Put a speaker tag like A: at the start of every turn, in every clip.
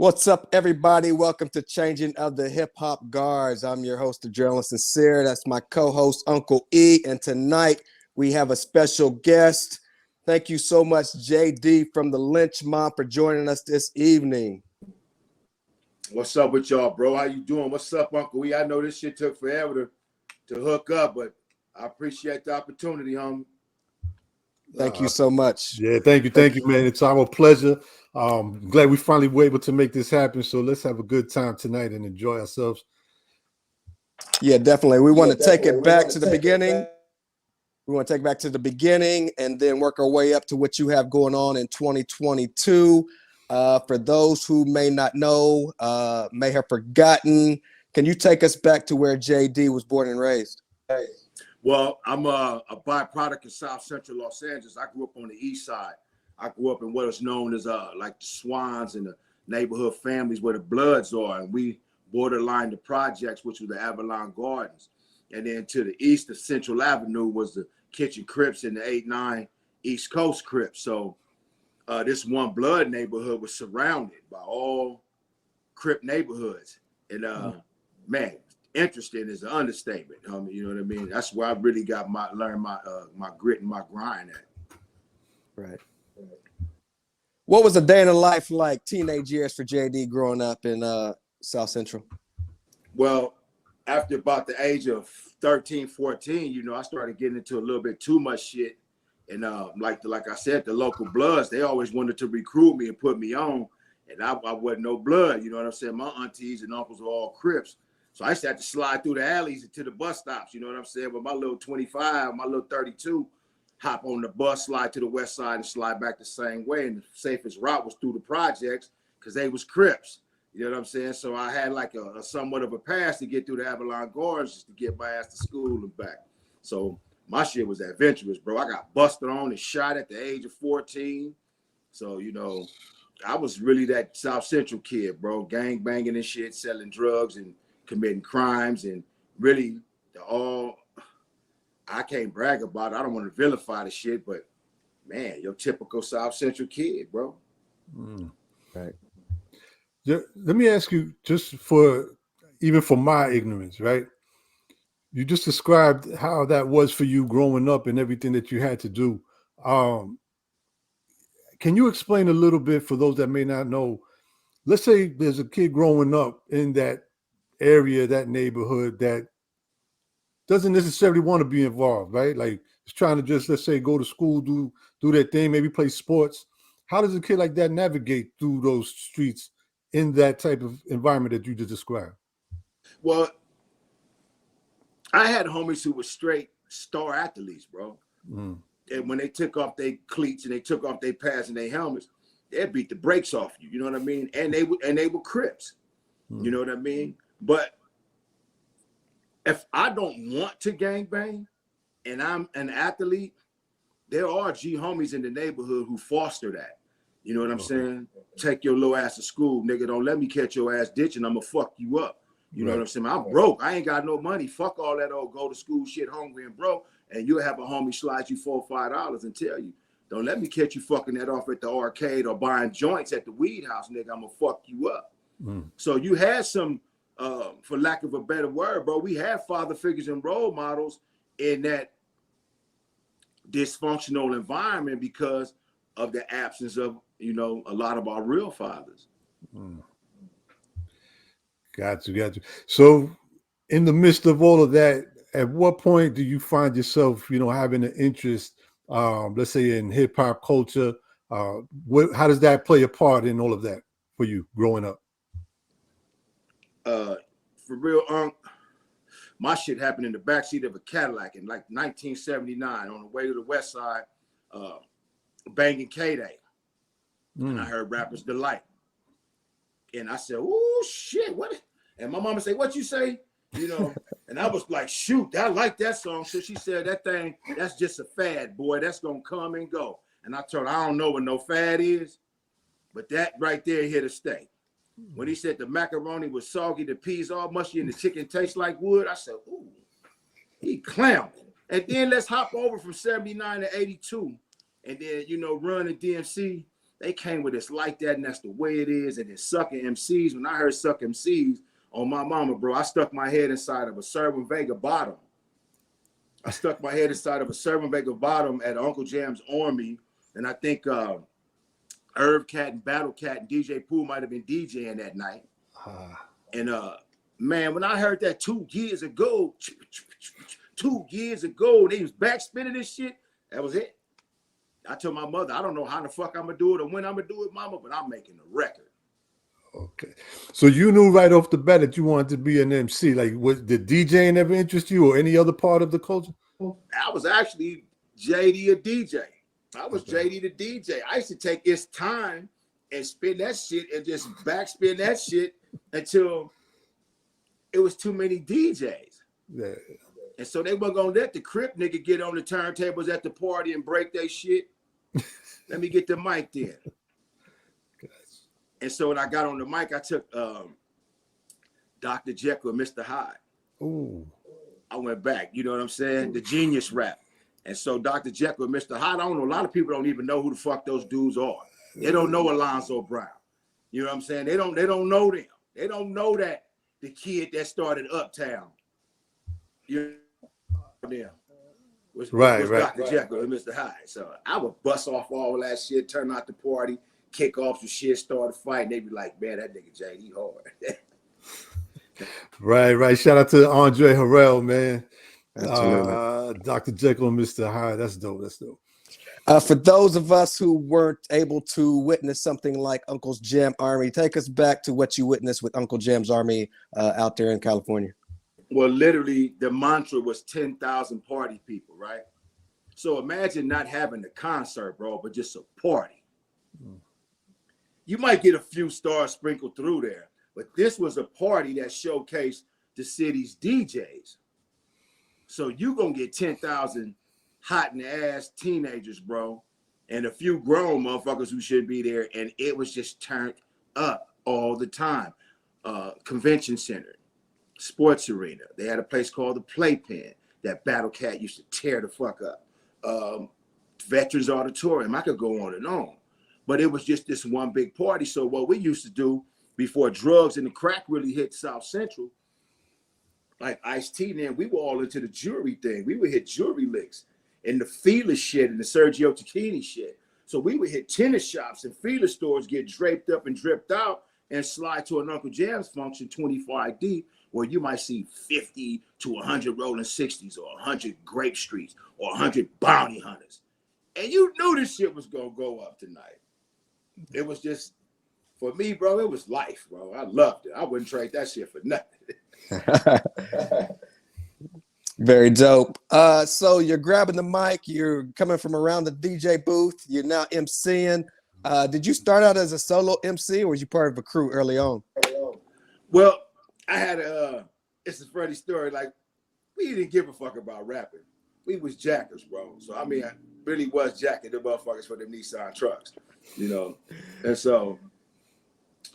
A: What's up, everybody? Welcome to Changing of the Hip Hop Guards. I'm your host, the journalist Sincere. That's my co-host, Uncle E. And tonight we have a special guest. Thank you so much, JD from the Lynch Mob, for joining us this evening.
B: What's up with y'all, bro? How you doing? What's up, Uncle E? I know this shit took forever to hook up, but I appreciate the opportunity, homie.
A: Thank you so much.
C: Yeah, thank you, man. It's our pleasure. Glad we finally were able to make this happen. So let's have a good time tonight and enjoy ourselves.
A: Yeah, definitely. We want to take it back to the beginning. We want to take it back to the beginning and then work our way up to what you have going on in 2022. For those who may not know, may have forgotten, can you take us back to where JD was born and raised?
B: Well, I'm a byproduct of South Central Los Angeles. I grew up on the east side. I grew up in what is known as like the Swans and the neighborhood families where the Bloods are. And we borderline the projects, which was the Avalon Gardens. And then to the east of Central Avenue was the Kitchen Crips and the 8-9 East Coast Crips. So this one Blood neighborhood was surrounded by all Crip neighborhoods. And man, interesting is an understatement. You know what I mean? That's where I really got learned my grit and my grind at.
A: Right. What was a day in the life like, teenage years for JD growing up in South Central?
B: Well, after about the age of 13, 14, you know, I started getting into a little bit too much shit. And like I said, the local Bloods, they always wanted to recruit me and put me on. And I wasn't no Blood, you know what I'm saying? My aunties and uncles were all Crips. So I used to have to slide through the alleys to the bus stops, you know what I'm saying? With my little 25, my little 32, hop on the bus, slide to the west side, and slide back the same way. And the safest route was through the projects because they was Crips. You know what I'm saying? So I had like a somewhat of a pass to get through the Avalon Gardens just to get my ass to school and back. So my shit was adventurous, bro. I got busted on and shot at the age of 14. So, you know, I was really that South Central kid, bro. Gang banging and shit, selling drugs and committing crimes, and really I can't brag about it. I don't want to vilify the shit, but man, your typical South Central kid, bro.
A: Right.
C: Let me ask you, just for my ignorance, right? You just described how that was for you growing up and everything that you had to do. Can you explain a little bit for those that may not know? Let's say there's a kid growing up in that area, that neighborhood, that doesn't necessarily want to be involved, right? Like it's trying to just, let's say, go to school, do their thing, maybe play sports. How does a kid like that navigate through those streets in that type of environment that you just described?
B: Well, I had homies who were straight star athletes, bro. And when they took off their cleats and they took off their pads and their helmets, they'd beat the brakes off you. You know what I mean? And they were Crips. You know what I mean? But if I don't want to gangbang and I'm an athlete, there are G homies in the neighborhood who foster that. You know what I'm saying? Take your little ass to school, nigga. Don't let me catch your ass ditching. I'm gonna fuck you up. You know what I'm saying? I'm broke. I ain't got no money. Fuck all that old go to school shit, hungry and broke. And you'll have a homie slide you $4 or $5 and tell you, don't let me catch you fucking that off at the arcade or buying joints at the weed house, nigga. I'm gonna fuck you up. So you had some, for lack of a better word, bro, we had father figures and role models in that dysfunctional environment because of the absence of, you know, a lot of our real fathers.
C: Got you. So in the midst of all of that, at what point do you find yourself, you know, having an interest, let's say in hip hop culture? How does that play a part in all of that for you growing up?
B: For real, my shit happened in the backseat of a Cadillac in like 1979 on the way to the west side, banging K-Day. And I heard Rapper's Delight. And I said, oh shit, what? And my mama said, what you say? You know, and I was like, shoot, I like that song. So she said, that thing, that's just a fad, boy. That's gonna come and go. And I told her, I don't know what no fad is, but that right there here to stay. When he said the macaroni was soggy, the peas all mushy, and the chicken tastes like wood, I said, ooh, he clowning. And then let's hop over from 79 to 82. And then, you know, Run and DMC, They came with it's like that, and that's the way it is. And it's sucking MCs. When I heard suck MCs on my mama, bro, I stuck my head inside of a Servant Vega bottom. I stuck my head inside of a Servant Vega bottom at Uncle Jam's Army, and I think Irv Cat and Battle Cat and DJ Pooh might have been DJing that night. And man, when I heard that 2 years ago, 2 years ago, they was back spinning this shit. That was it. I told my mother, I don't know how the fuck I'm gonna do it or when I'm gonna do it, mama, but I'm making a record.
C: Okay. So you knew right off the bat that you wanted to be an MC. Like, did DJing ever interest you or any other part of the culture?
B: I was actually JD a DJ. I was JD the DJ. I used to take It's Time and spin that shit and just backspin that shit until it was too many DJs.
C: Yeah.
B: And so they weren't gonna let the Crip nigga get on the turntables at the party and break their shit. Let me get the mic then. And so when I got on the mic, I took Dr. Jekyll and Mr. Hyde.
C: Ooh.
B: I went back, you know what I'm saying? The genius rap. And so Dr. Jekyll and Mr. Hyde, I don't know, a lot of people don't even know who the fuck those dudes are. They don't know Alonzo Brown. You know what I'm saying? They don't know them. They don't know that the kid that started Uptown. You know them. Was Dr. Jekyll and Mr. Hyde. So I would bust off all that shit, turn out the party, kick off some shit, start a fight, and they be like, man, that nigga Jay, he hard.
C: Right. Shout out to Andre Harrell, man.
A: Absolutely.
C: Dr. Jekyll and Mr. Hyde. That's dope.
A: For those of us who weren't able to witness something like Uncle's Jam Army, take us back to what you witnessed with Uncle Jam's Army out there in California. Well,
B: literally, the mantra was 10,000 party people, right? So imagine not having a concert, bro, but just a party. You might get a few stars sprinkled through there, but this was a party that showcased the city's DJs. So you gonna get 10,000 hot in the ass teenagers, bro, and a few grown motherfuckers who should be there, and it was just turned up all the time. Convention center, sports arena. They had a place called the Playpen that Battle Cat used to tear the fuck up. Veterans Auditorium. I could go on and on. But it was just this one big party. So what we used to do before drugs and the crack really hit South Central, like Ice-T, then we were all into the jewelry thing. We would hit jewelry licks and the Fila shit and the Sergio Tacchini shit. So we would hit tennis shops and Fila stores, get draped up and dripped out and slide to an Uncle Jam's function 25 deep, where you might see 50 to 100 Rolling 60s or 100 Grape Streets or 100 Bounty Hunters. And you knew this shit was going to go up tonight. It was just, for me, bro, it was life, bro. I loved it. I wouldn't trade that shit for nothing.
A: Very dope. So you're grabbing the mic, you're coming from around the DJ booth, you're now MCing. Did you start out as a solo MC or was you part of a crew early on?
B: Well, I had it's a funny story. Like, we didn't give a fuck about rapping. We was jackers, bro. So, I mean, I really was jacking the motherfuckers for them Nissan trucks, you know? And so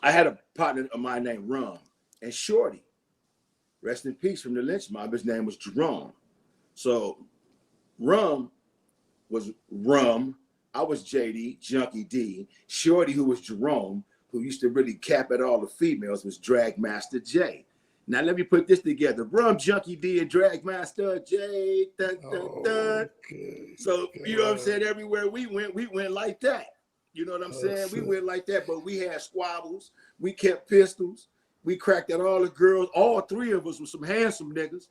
B: I had a partner of mine named Rum and Shorty. Rest in peace from the Lynch Mob. His name was Jerome. So Rum was Rum. I was JD, Junkie D. Shorty, who was Jerome, who used to really cap at all the females, was Drag Master J. Now let me put this together. Rum, Junkie D, and Drag Master J. Dun, dun, dun. So, you know what I'm saying? Everywhere we went like that. You know what I'm saying? We went like that, but we had squabbles. We kept pistols. We cracked at all the girls. All three of us were some handsome niggas.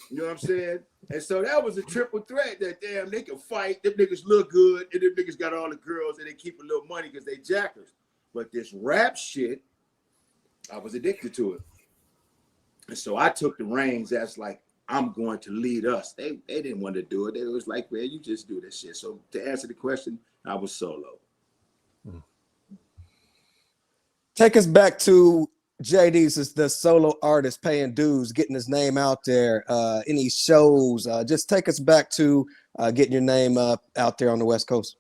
B: You know what I'm saying? And so that was a triple threat that, damn, they can fight. Them niggas look good. And them niggas got all the girls and they keep a little money because they jackers. But this rap shit, I was addicted to it. And so I took the reins as like, I'm going to lead us. They didn't want to do it. They was like, man, you just do this shit. So to answer the question, I was solo.
A: Take us back to JD's as the solo artist paying dues, getting his name out there, any shows. Just take us back to getting your name out there on the West Coast.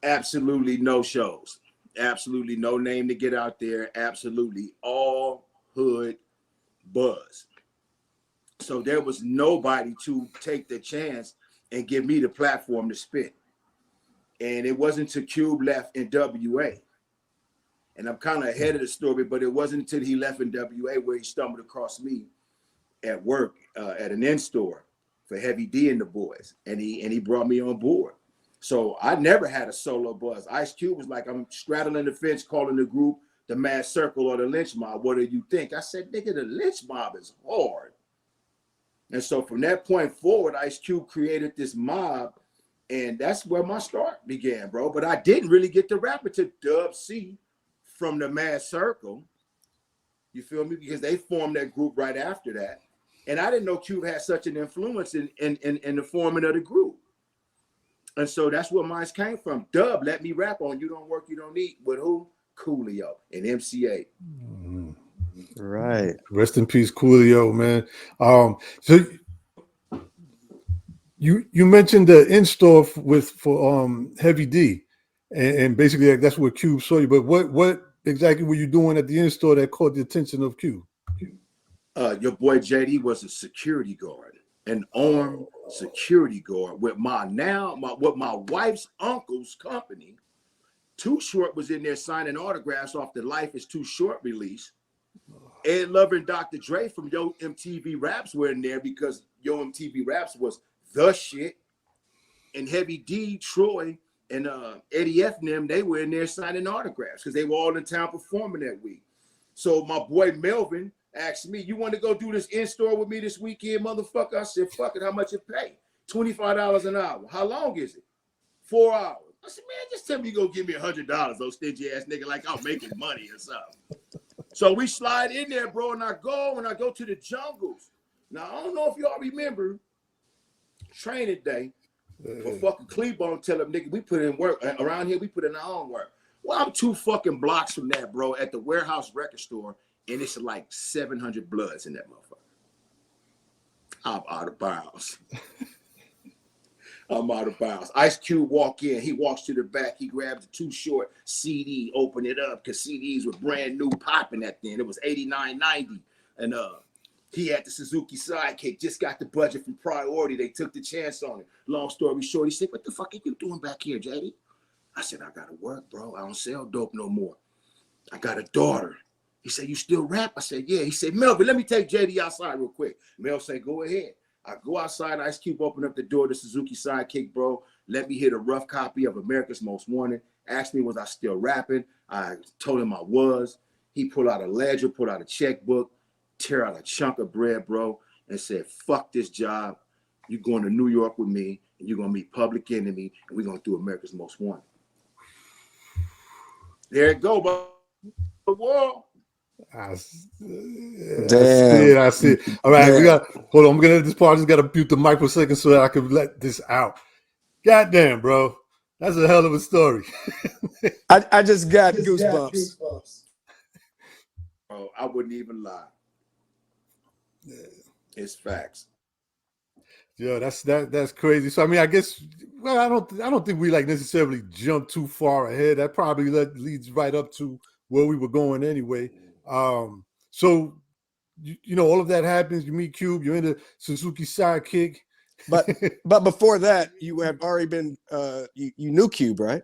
B: Absolutely no shows. Absolutely no name to get out there. Absolutely all hood buzz. So there was nobody to take the chance and give me the platform to spit. And it wasn't until Cube left in WA. And I'm kind of ahead of the story, but it wasn't until he left in WA where he stumbled across me at work at an in-store for Heavy D and the boys. And he brought me on board. So I never had a solo buzz. Ice Cube was like, I'm straddling the fence, calling the group the Mad Circle or the Lynch Mob. What do you think? I said, nigga, the Lynch Mob is hard. And so from that point forward, Ice Cube created this mob, and that's where my start began, bro. But I didn't really get to rap until Dub C from the Mad Circle. You feel me? Because they formed that group right after that. And I didn't know Cube had such an influence in the forming of the group. And so that's where mine came from. Dub let me rap on You Don't Work, You Don't Eat with who? Coolio and MCA.
A: Right.
C: Rest in peace, Coolio, man. So you mentioned the in-store for Heavy D, and basically that's where Cube saw you. But what exactly were you doing at the in-store that caught the attention of Cube?
B: Your boy JD was a security guard, an armed security guard with my wife's uncle's company. Too Short was in there signing autographs off the Life is Too Short release. Ed Lover and Dr. Dre from Yo MTV Raps were in there because Yo MTV Raps was the shit. And Heavy D, Troy, and Eddie F. and them, they were in there signing autographs because they were all in town performing that week. So my boy Melvin asked me, you want to go do this in-store with me this weekend, motherfucker? I said, fuck it, how much it pay? $25 an hour. How long is it? 4 hours. I said, man, just tell me you gonna give me $100, those stingy ass nigga, like I'm making money or something. So we slide in there, bro, and I go to the jungles. Now, I don't know if y'all remember training day, but fucking Cleveland tell them, nigga, we put in work. Around here, we put in our own work. Well, I'm 2 fucking blocks from that, bro, at the Warehouse Record Store, and it's like 700 Bloods in that motherfucker. I'm out of bounds. I'm out of bounds. Ice Cube walk in. He walks to the back. He grabs the Too Short CD, open it up, because CDs were brand new popping that then. It was $89.90. And he had the Suzuki Sidekick, just got the budget from Priority. They took the chance on it. Long story short, he said, what the fuck are you doing back here, JD? I said, I got to work, bro. I don't sell dope no more. I got a daughter. He said, you still rap? I said, yeah. He said, Melvin, let me take JD outside real quick. Mel said, go ahead. I go outside, Ice Cube open up the door to Suzuki Sidekick, bro. Let me hear the rough copy of America's Most Wanted. Asked me, was I still rapping? I told him I was. He pulled out a ledger, pulled out a checkbook, tear out a chunk of bread, bro, and said, fuck this job. You're going to New York with me, and you're going to meet Public Enemy, and we're going to do America's Most Wanted. There it go, bro. The world.
C: I see it. All right, we got. Hold on, I'm gonna this part. I just gotta mute the mic for a second so that I can let this out. Goddamn, bro, that's a hell of a story.
A: I just got goosebumps.
B: Bro, I wouldn't even lie. It's facts.
C: Yeah, that's crazy. So I mean, I guess I don't think we like necessarily jump too far ahead. That probably leads right up to where we were going anyway. So you know, all of that happens. You meet Cube. You're in the Suzuki Sidekick.
A: But before that, you have already been you knew Cube, right?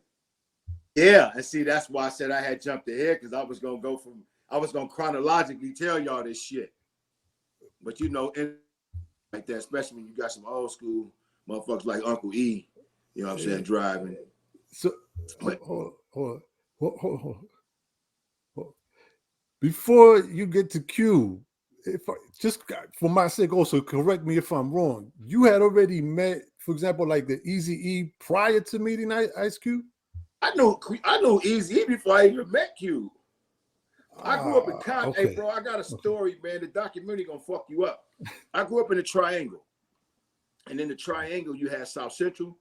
B: Yeah, and see, that's why I said I had jumped ahead, because I was gonna chronologically tell y'all this shit. But you know, like that, especially when you got some old school motherfuckers like Uncle E, you know what I'm saying, driving.
C: So hold on. Before you get to Q, just for my sake, also correct me if I'm wrong. You had already met, for example, like the Eazy-E prior to meeting Ice Cube?
B: I know Eazy-E before I even met Cube. I grew up in Compton.
C: Okay.
B: Hey, bro, I got a story, man. The documentary gonna fuck you up. I grew up in the Triangle. And in the Triangle, you had South Central,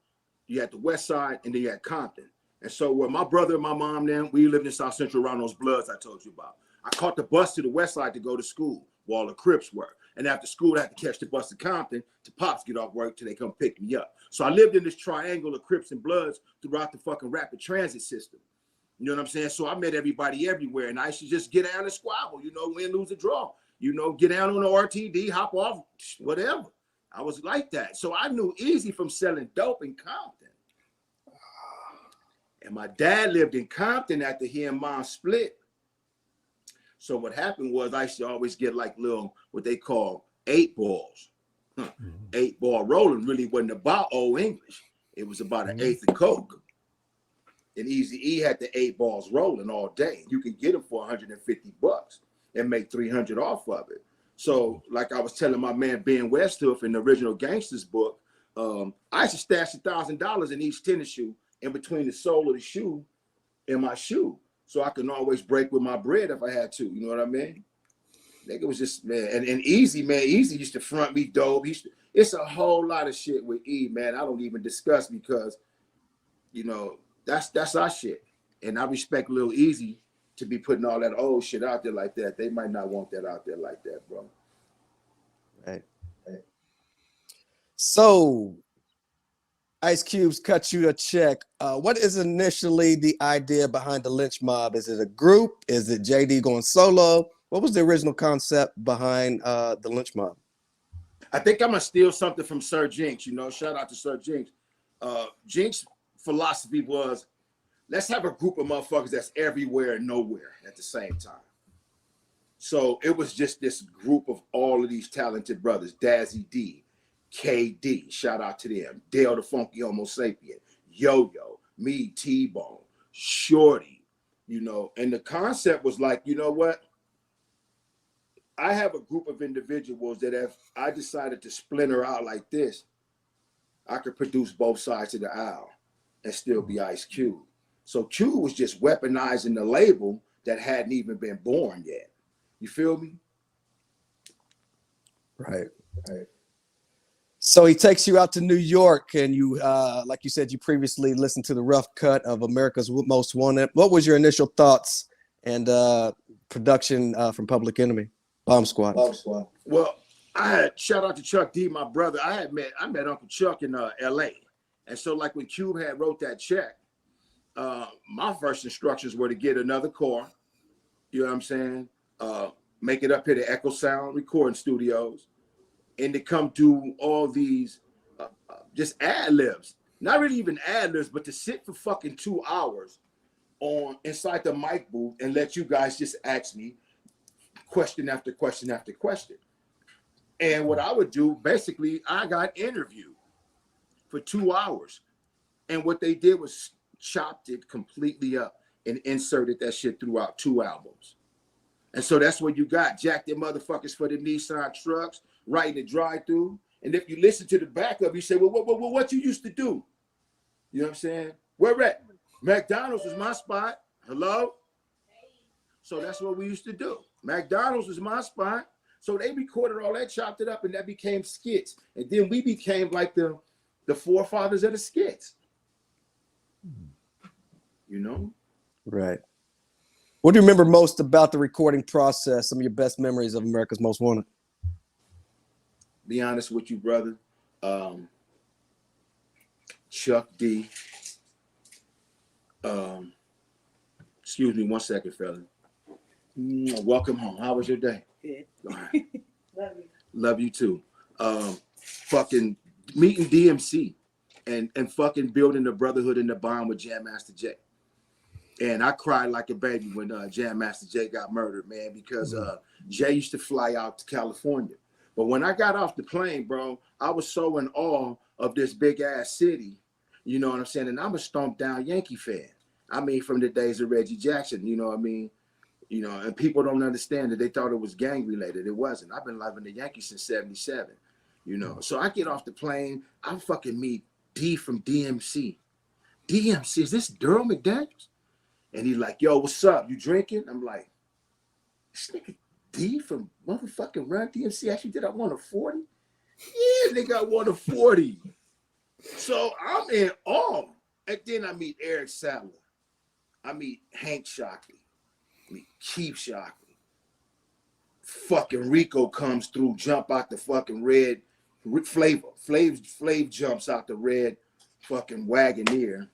B: you had the West Side, and then you had Compton. And so where my brother and my mom then, we lived in South Central around those Bloods I told you about. I caught the bus to the West Side to go to school where all the Crips were. And after school, I had to catch the bus to Compton to Pops get off work till they come pick me up. So I lived in this triangle of Crips and Bloods throughout the fucking rapid transit system. You know what I'm saying? So I met everybody everywhere, and I used to just get down and squabble, you know, win, lose, or draw. You know, get down on the RTD, hop off, whatever. I was like that. So I knew Eazy from selling dope in Compton. And my dad lived in Compton after he and mom split. So what happened was I used to always get like little, what they call 8 balls. 8-ball rolling really wasn't about old English. It was about an eighth of Coke. And Easy E had the 8 balls rolling all day. You can get them for $150 and make 300 off of it. So like I was telling my man Ben Westhoof in the original Gangsters book, I used to stash $1,000 in each tennis shoe in between the sole of the shoe and my shoe. So I can always break with my bread if I had to. You know what I mean? Nigga was just, man. And Easy, man, Easy used to front me dope. It's a whole lot of shit with E, man. I don't even discuss because, you know, that's our shit. And I respect Lil Easy to be putting all that old shit out there like that. They might not want that out there like that, bro.
A: Right. So Ice Cube's cut you a check. What is initially the idea behind the Lynch Mob? Is it a group? Is it JD going solo? What was the original concept behind the Lynch Mob?
B: I think I'm gonna steal something from Sir Jinx. You know, shout out to Sir Jinx. Jinx' philosophy was, let's have a group of motherfuckers that's everywhere and nowhere at the same time. So it was just this group of all of these talented brothers, Dazzy D, KD, shout out to them, Dale the Funky Homo Sapien, Yo-Yo, me, T-Bone, Shorty, you know, and the concept was like, you know what? I have a group of individuals that if I decided to splinter out like this, I could produce both sides of the aisle and still be Ice Cube. So Cube was just weaponizing the label that hadn't even been born yet. You feel me?
A: Right. So he takes you out to New York, and you, like you said, you previously listened to the rough cut of America's Most Wanted. What was your initial thoughts and production from Public Enemy, Bomb Squad?
B: Well, I had, shout out to Chuck D, my brother. I met Uncle Chuck in L.A. And so like when Cube had wrote that check, my first instructions were to get another car, you know what I'm saying? Make it up here to Echo Sound Recording Studios, and to come do all these just ad-libs. Not really even ad-libs, but to sit for fucking 2 hours on inside the mic booth and let you guys just ask me question after question after question. And what I would do, basically, I got interviewed for 2 hours. And what they did was chopped it completely up and inserted that shit throughout 2 albums. And so that's what you got. Jack them motherfuckers for the Nissan trucks, right in the drive-through. And if you listen to the backup, you say, well, what you used to do? You know what I'm saying? Where at? McDonald's was my spot. Hello? So that's what we used to do. McDonald's was my spot. So they recorded all that, chopped it up, and that became skits. And then we became like the forefathers of the skits. You know?
A: Right. What do you remember most about the recording process? Some of your best memories of America's Most Wanted?
B: Be honest with you, brother. Chuck D. Excuse me 1 second, fella. Welcome home. How was your day?
D: Good.
B: All right.
D: Love you.
B: Love you too. Fucking meeting DMC and fucking building the brotherhood and the bond with Jam Master Jay. And I cried like a baby when Jam Master Jay got murdered, man, because Jay used to fly out to California. But when I got off the plane, bro, I was so in awe of this big ass city. You know what I'm saying? And I'm a stomped down Yankee fan. I mean, from the days of Reggie Jackson, you know what I mean? You know, and people don't understand that they thought it was gang related. It wasn't. I've been loving the Yankees since '77, you know. So I get off the plane, I fucking meet D from DMC. DMC, is this Daryl McDaniels? And he's like, yo, what's up? You drinking? I'm like, this nigga D from motherfucking Run DMC actually did I want a 40? Yeah, nigga, I want a 40. So I'm in awe. And then I meet Eric Sadler. I meet Hank Shockley. I meet Keith Shockley. Fucking Rico comes through, jump out the fucking red Flav jumps out the red fucking Wagoneer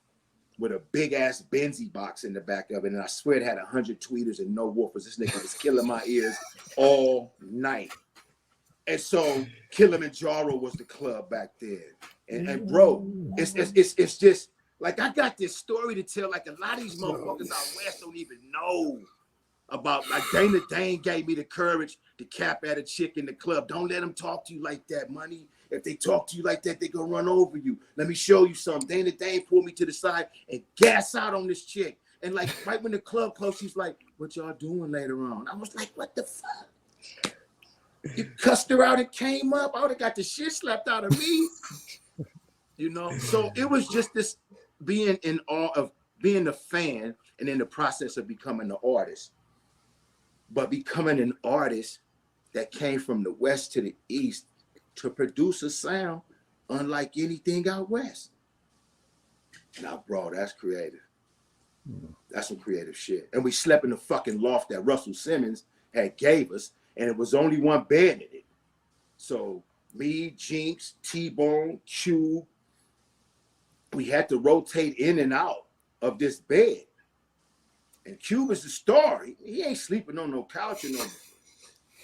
B: with a big ass Benzie box in the back of it. And I swear it had 100 tweeters and no woofers. This nigga was killing my ears all night. And so Kilimanjaro was the club back then. And bro, it's just Like, I got this story to tell. Like, a lot of these motherfuckers out west don't even know about. Like, Dana Dane gave me the courage to cap at a chick in the club. Don't let them talk to you like that, money. If they talk to you like that, they gonna run over you. Let me show you something. Dana Dane pulled me to the side and gas out on this chick. And like, right when the club closed, she's like, what y'all doing later on? I was like, what the fuck? You cussed her out and came up. I would have got the shit slapped out of me. You know? So it was just this being in awe of being a fan and in the process of becoming an artist. But becoming an artist that came from the west to the east to produce a sound unlike anything out west. Now, bro, that's creative. That's some creative shit. And we slept in the fucking loft that Russell Simmons had gave us, and it was only one bed in it. So me, Jinx, T-Bone, Cube, we had to rotate in and out of this bed. And Cube is the star. He ain't sleeping on no couch or no.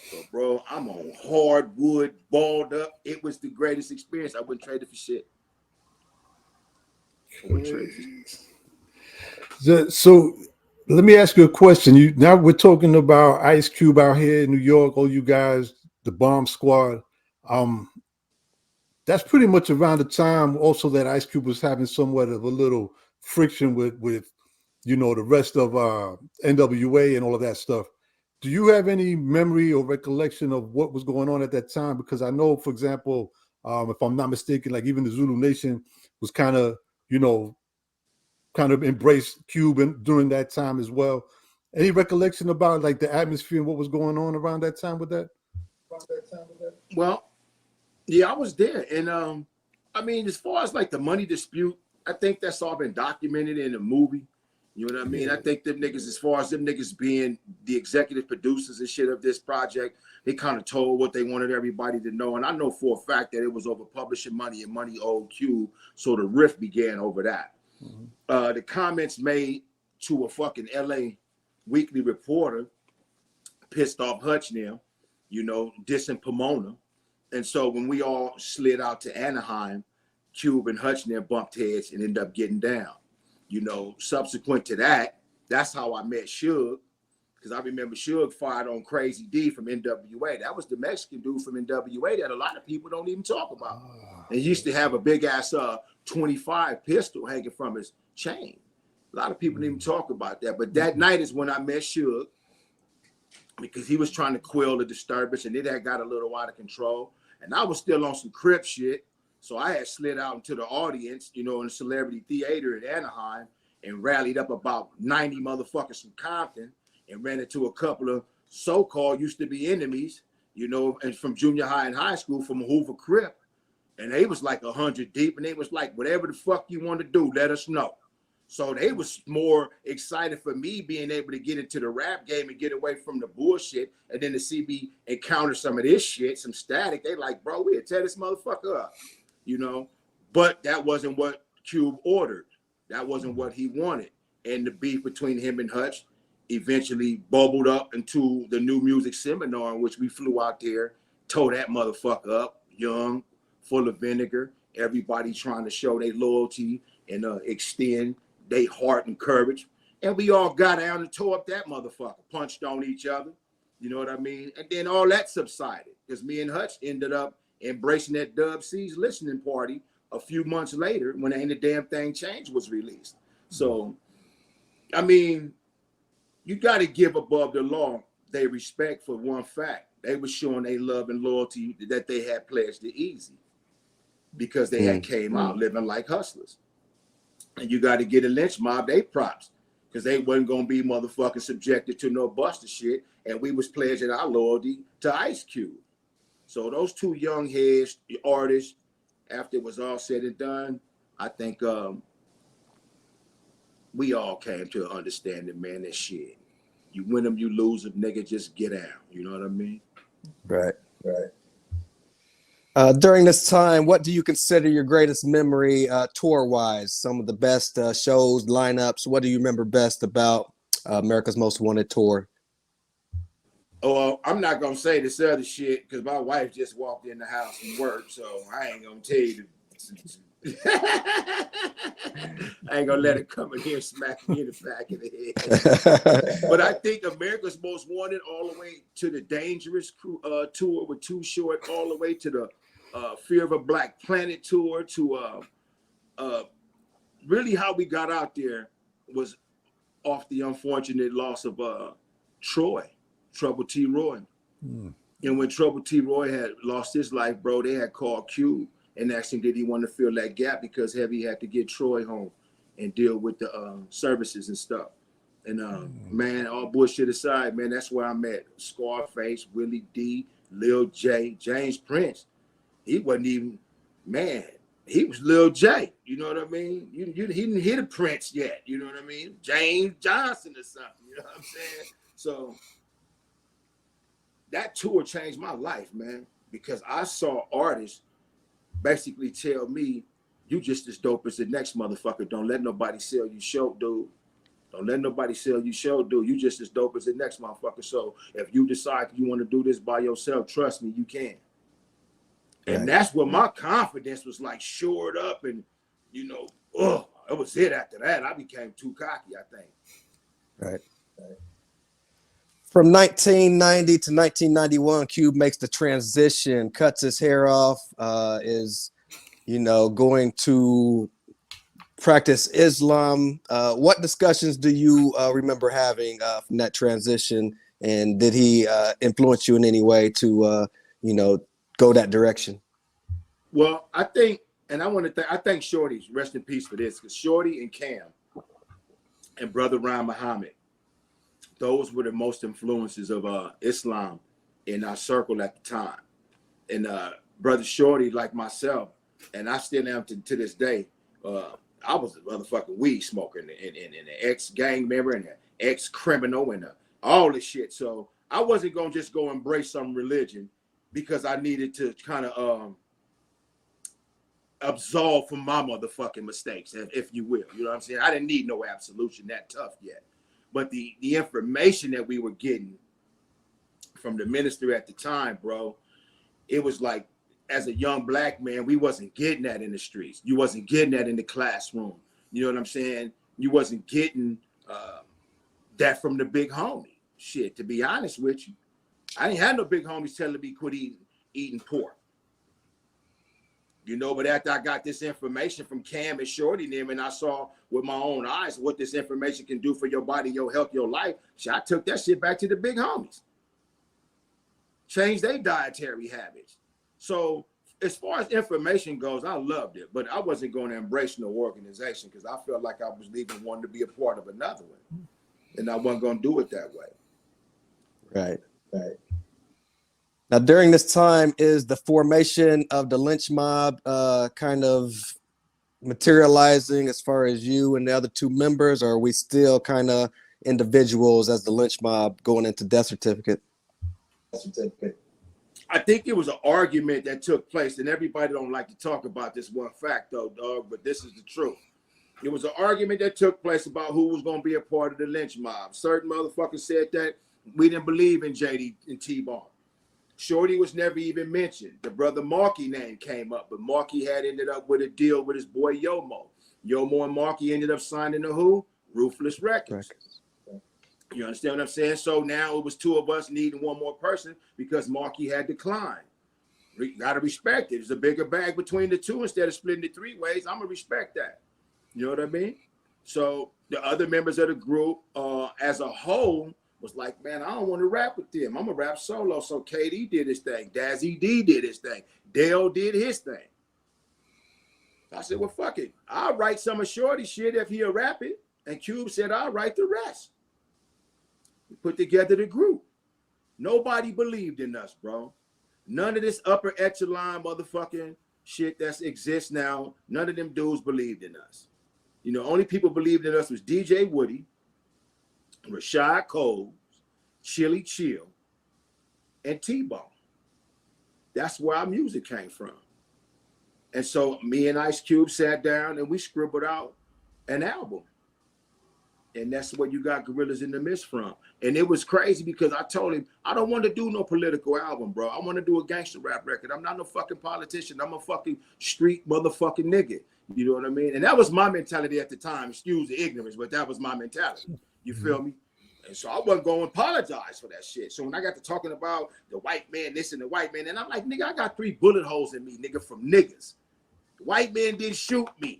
B: So, bro, I'm on hardwood, balled up. It was the greatest experience. I wouldn't trade it for shit. I wouldn't trade it for shit.
C: So let me ask you a question. Now we're talking about Ice Cube out here in New York, all you guys, the Bomb Squad. That's pretty much around the time also that Ice Cube was having somewhat of a little friction with the rest of NWA and all of that stuff. Do you have any memory or recollection of what was going on at that time? Because I know, for example, if I'm not mistaken, like even the Zulu Nation was kind of embraced Cube during that time as well. Any recollection about like the atmosphere and what was going on around that time with that?
B: Well, yeah, I was there. And I mean, as far as like the money dispute, I think that's all been documented in the movie. You know what I mean? Yeah. I think them niggas, as far as them niggas being the executive producers and shit of this project, they kind of told what they wanted everybody to know. And I know for a fact that it was over publishing money and money owed Cube. So the rift began over that. Mm-hmm. The comments made to a fucking LA weekly reporter pissed off Hutch now, dissing Pomona. And so when we all slid out to Anaheim, Cube and Hutch bumped heads and ended up getting down. Subsequent to that, that's how I met Suge, because I remember Suge fired on Crazy D from NWA. That was the Mexican dude from NWA that a lot of people don't even talk about. And he used to have a big ass 25 pistol hanging from his chain. A lot of people didn't even talk about that. But that night is when I met Suge, because he was trying to quell the disturbance, and it had got a little out of control. And I was still on some Crip shit. So I had slid out into the audience, in the Celebrity Theater in Anaheim, and rallied up about 90 motherfuckers from Compton and ran into a couple of so-called used to be enemies, and from junior high and high school from Hoover Crip. And they was like 100 deep, and they was like, whatever the fuck you want to do, let us know. So they was more excited for me being able to get into the rap game and get away from the bullshit, and then to see me encounter some of this shit, some static. They like, bro, we'll tear this motherfucker up. But that wasn't what Cube ordered. That wasn't what he wanted. And the beef between him and Hutch eventually bubbled up into the New Music Seminar, in which we flew out there, tore that motherfucker up, young, full of vinegar, everybody trying to show their loyalty and extend their heart and courage. And we all got down and tore up that motherfucker, punched on each other. You know what I mean? And then all that subsided, because me and Hutch ended up embracing that Dub C's listening party a few months later when Ain't a Damn Thing Changed was released. So, I mean, you got to give above the law they respect for one fact. They were showing their love and loyalty that they had pledged to Easy, because they had came out living like hustlers. And you got to get a Lynch Mob they props, because they wasn't going to be motherfucking subjected to no Buster shit. And we was pledging our loyalty to Ice Cube. So those two young heads, the artists, after it was all said and done, I think we all came to an understanding, man, that shit. You win them, you lose them, nigga, just get out. You know what I mean?
A: Right. During this time, what do you consider your greatest memory tour-wise? Some of the best shows, lineups. What do you remember best about America's Most Wanted tour?
B: Oh, I'm not gonna say this other shit because my wife just walked in the house and worked, so I ain't gonna tell you I ain't gonna let it come in here and smack me in the back of the head. But I think America's Most Wanted, all the way to the Dangerous tour with Too Short, all the way to the Fear of a Black Planet tour, to really how we got out there was off the unfortunate loss of Trouble T. Roy. And when Trouble T. Roy had lost his life, bro, they had called Cube and asked him did he want to fill that gap, because Heavy had to get Troy home and deal with the services and stuff. And man, all bullshit aside, man, that's where I met Scarface, Willie D, Lil J, James Prince. He wasn't even, man, he was Lil J, you know what I mean? He didn't hit a Prince yet, you know what I mean? James Johnson or something, you know what I'm saying? So that tour changed my life, man, because I saw artists basically tell me, you just as dope as the next motherfucker. Don't let nobody sell you short, dude. Don't let nobody sell you short, dude. You just as dope as the next motherfucker. So if you decide you want to do this by yourself, trust me, you can. And that's where my confidence was like shored up, and you know, that was it. After that, I became too cocky, I think.
A: Right. From 1990 to 1991, Cube makes the transition, cuts his hair off, is, you know, going to practice Islam. What discussions do you remember having from that transition? And did he influence you in any way to, you know, go that direction?
B: Well, I think, and I thank Shorty, rest in peace for this, because Shorty and Cam and Brother Ryan Muhammad, those were the most influences of Islam in our circle at the time. And Brother Shorty, like myself, and I still am to this day, I was a motherfucking weed smoker and an ex-gang member and an ex-criminal and all this shit. So I wasn't going to just go embrace some religion because I needed to kind of absolve from my motherfucking mistakes, if you will. You know what I'm saying? I didn't need no absolution that tough yet. But the information that we were getting from the minister at the time, bro, it was like, as a young black man, we wasn't getting that in the streets. You wasn't getting that in the classroom. You know what I'm saying? You wasn't getting that from the big homie. Shit, to be honest with you, I didn't have no big homies telling me quit eating pork. You know, but after I got this information from Cam and Shorty and them, and I saw with my own eyes what this information can do for your body, your health, your life, so I took that shit back to the big homies. Changed their dietary habits. So as far as information goes, I loved it, but I wasn't going to embrace no organization because I felt like I was leaving one to be a part of another one. And I wasn't going to do it that way.
A: Right. Now, during this time, is the formation of the Lynch Mob kind of materializing as far as you and the other two members, or are we still kind of individuals as the Lynch Mob going into death certificate?
B: I think it was an argument that took place, and everybody don't like to talk about this one fact, though, dog, but this is the truth. It was an argument that took place about who was going to be a part of the Lynch Mob. Certain motherfuckers said that we didn't believe in JD and T-Bone. Shorty was never even mentioned. The brother Marky name came up, but Marky had ended up with a deal with his boy Yomo. Yomo and Marky ended up signing to who? Ruthless Records. You understand what I'm saying? So now it was two of us needing one more person because Marky had declined. You gotta respect it. There's a bigger bag between the two instead of splitting it three ways. I'm gonna respect that. You know what I mean? So the other members of the group, as a whole, was like, man, I don't want to rap with them. I'm gonna rap solo. So KD did his thing. Dazzy D did his thing. Dale did his thing. I said, well, fuck it. I'll write some of Shorty shit if he'll rap it. And Cube said, I'll write the rest. We put together the group. Nobody believed in us, bro. None of this upper echelon motherfucking shit that exists now, none of them dudes believed in us. You know, only people believed in us was DJ Woody, Rashad Coles, Chili Chill, and T-Bone. That's where our music came from. And so me and Ice Cube sat down and we scribbled out an album. And that's where you got Gorillas in the Mist from. And it was crazy because I told him, I don't want to do no political album, bro. I want to do a gangster rap record. I'm not no fucking politician. I'm a fucking street motherfucking nigga. You know what I mean? And that was my mentality at the time. Excuse the ignorance, but that was my mentality. You feel me? And so I wasn't going to apologize for that shit. So when I got to talking about the white man, this and the white man, and I'm like, nigga, I got 3 bullet holes in me, nigga, from niggas. The white man didn't shoot me.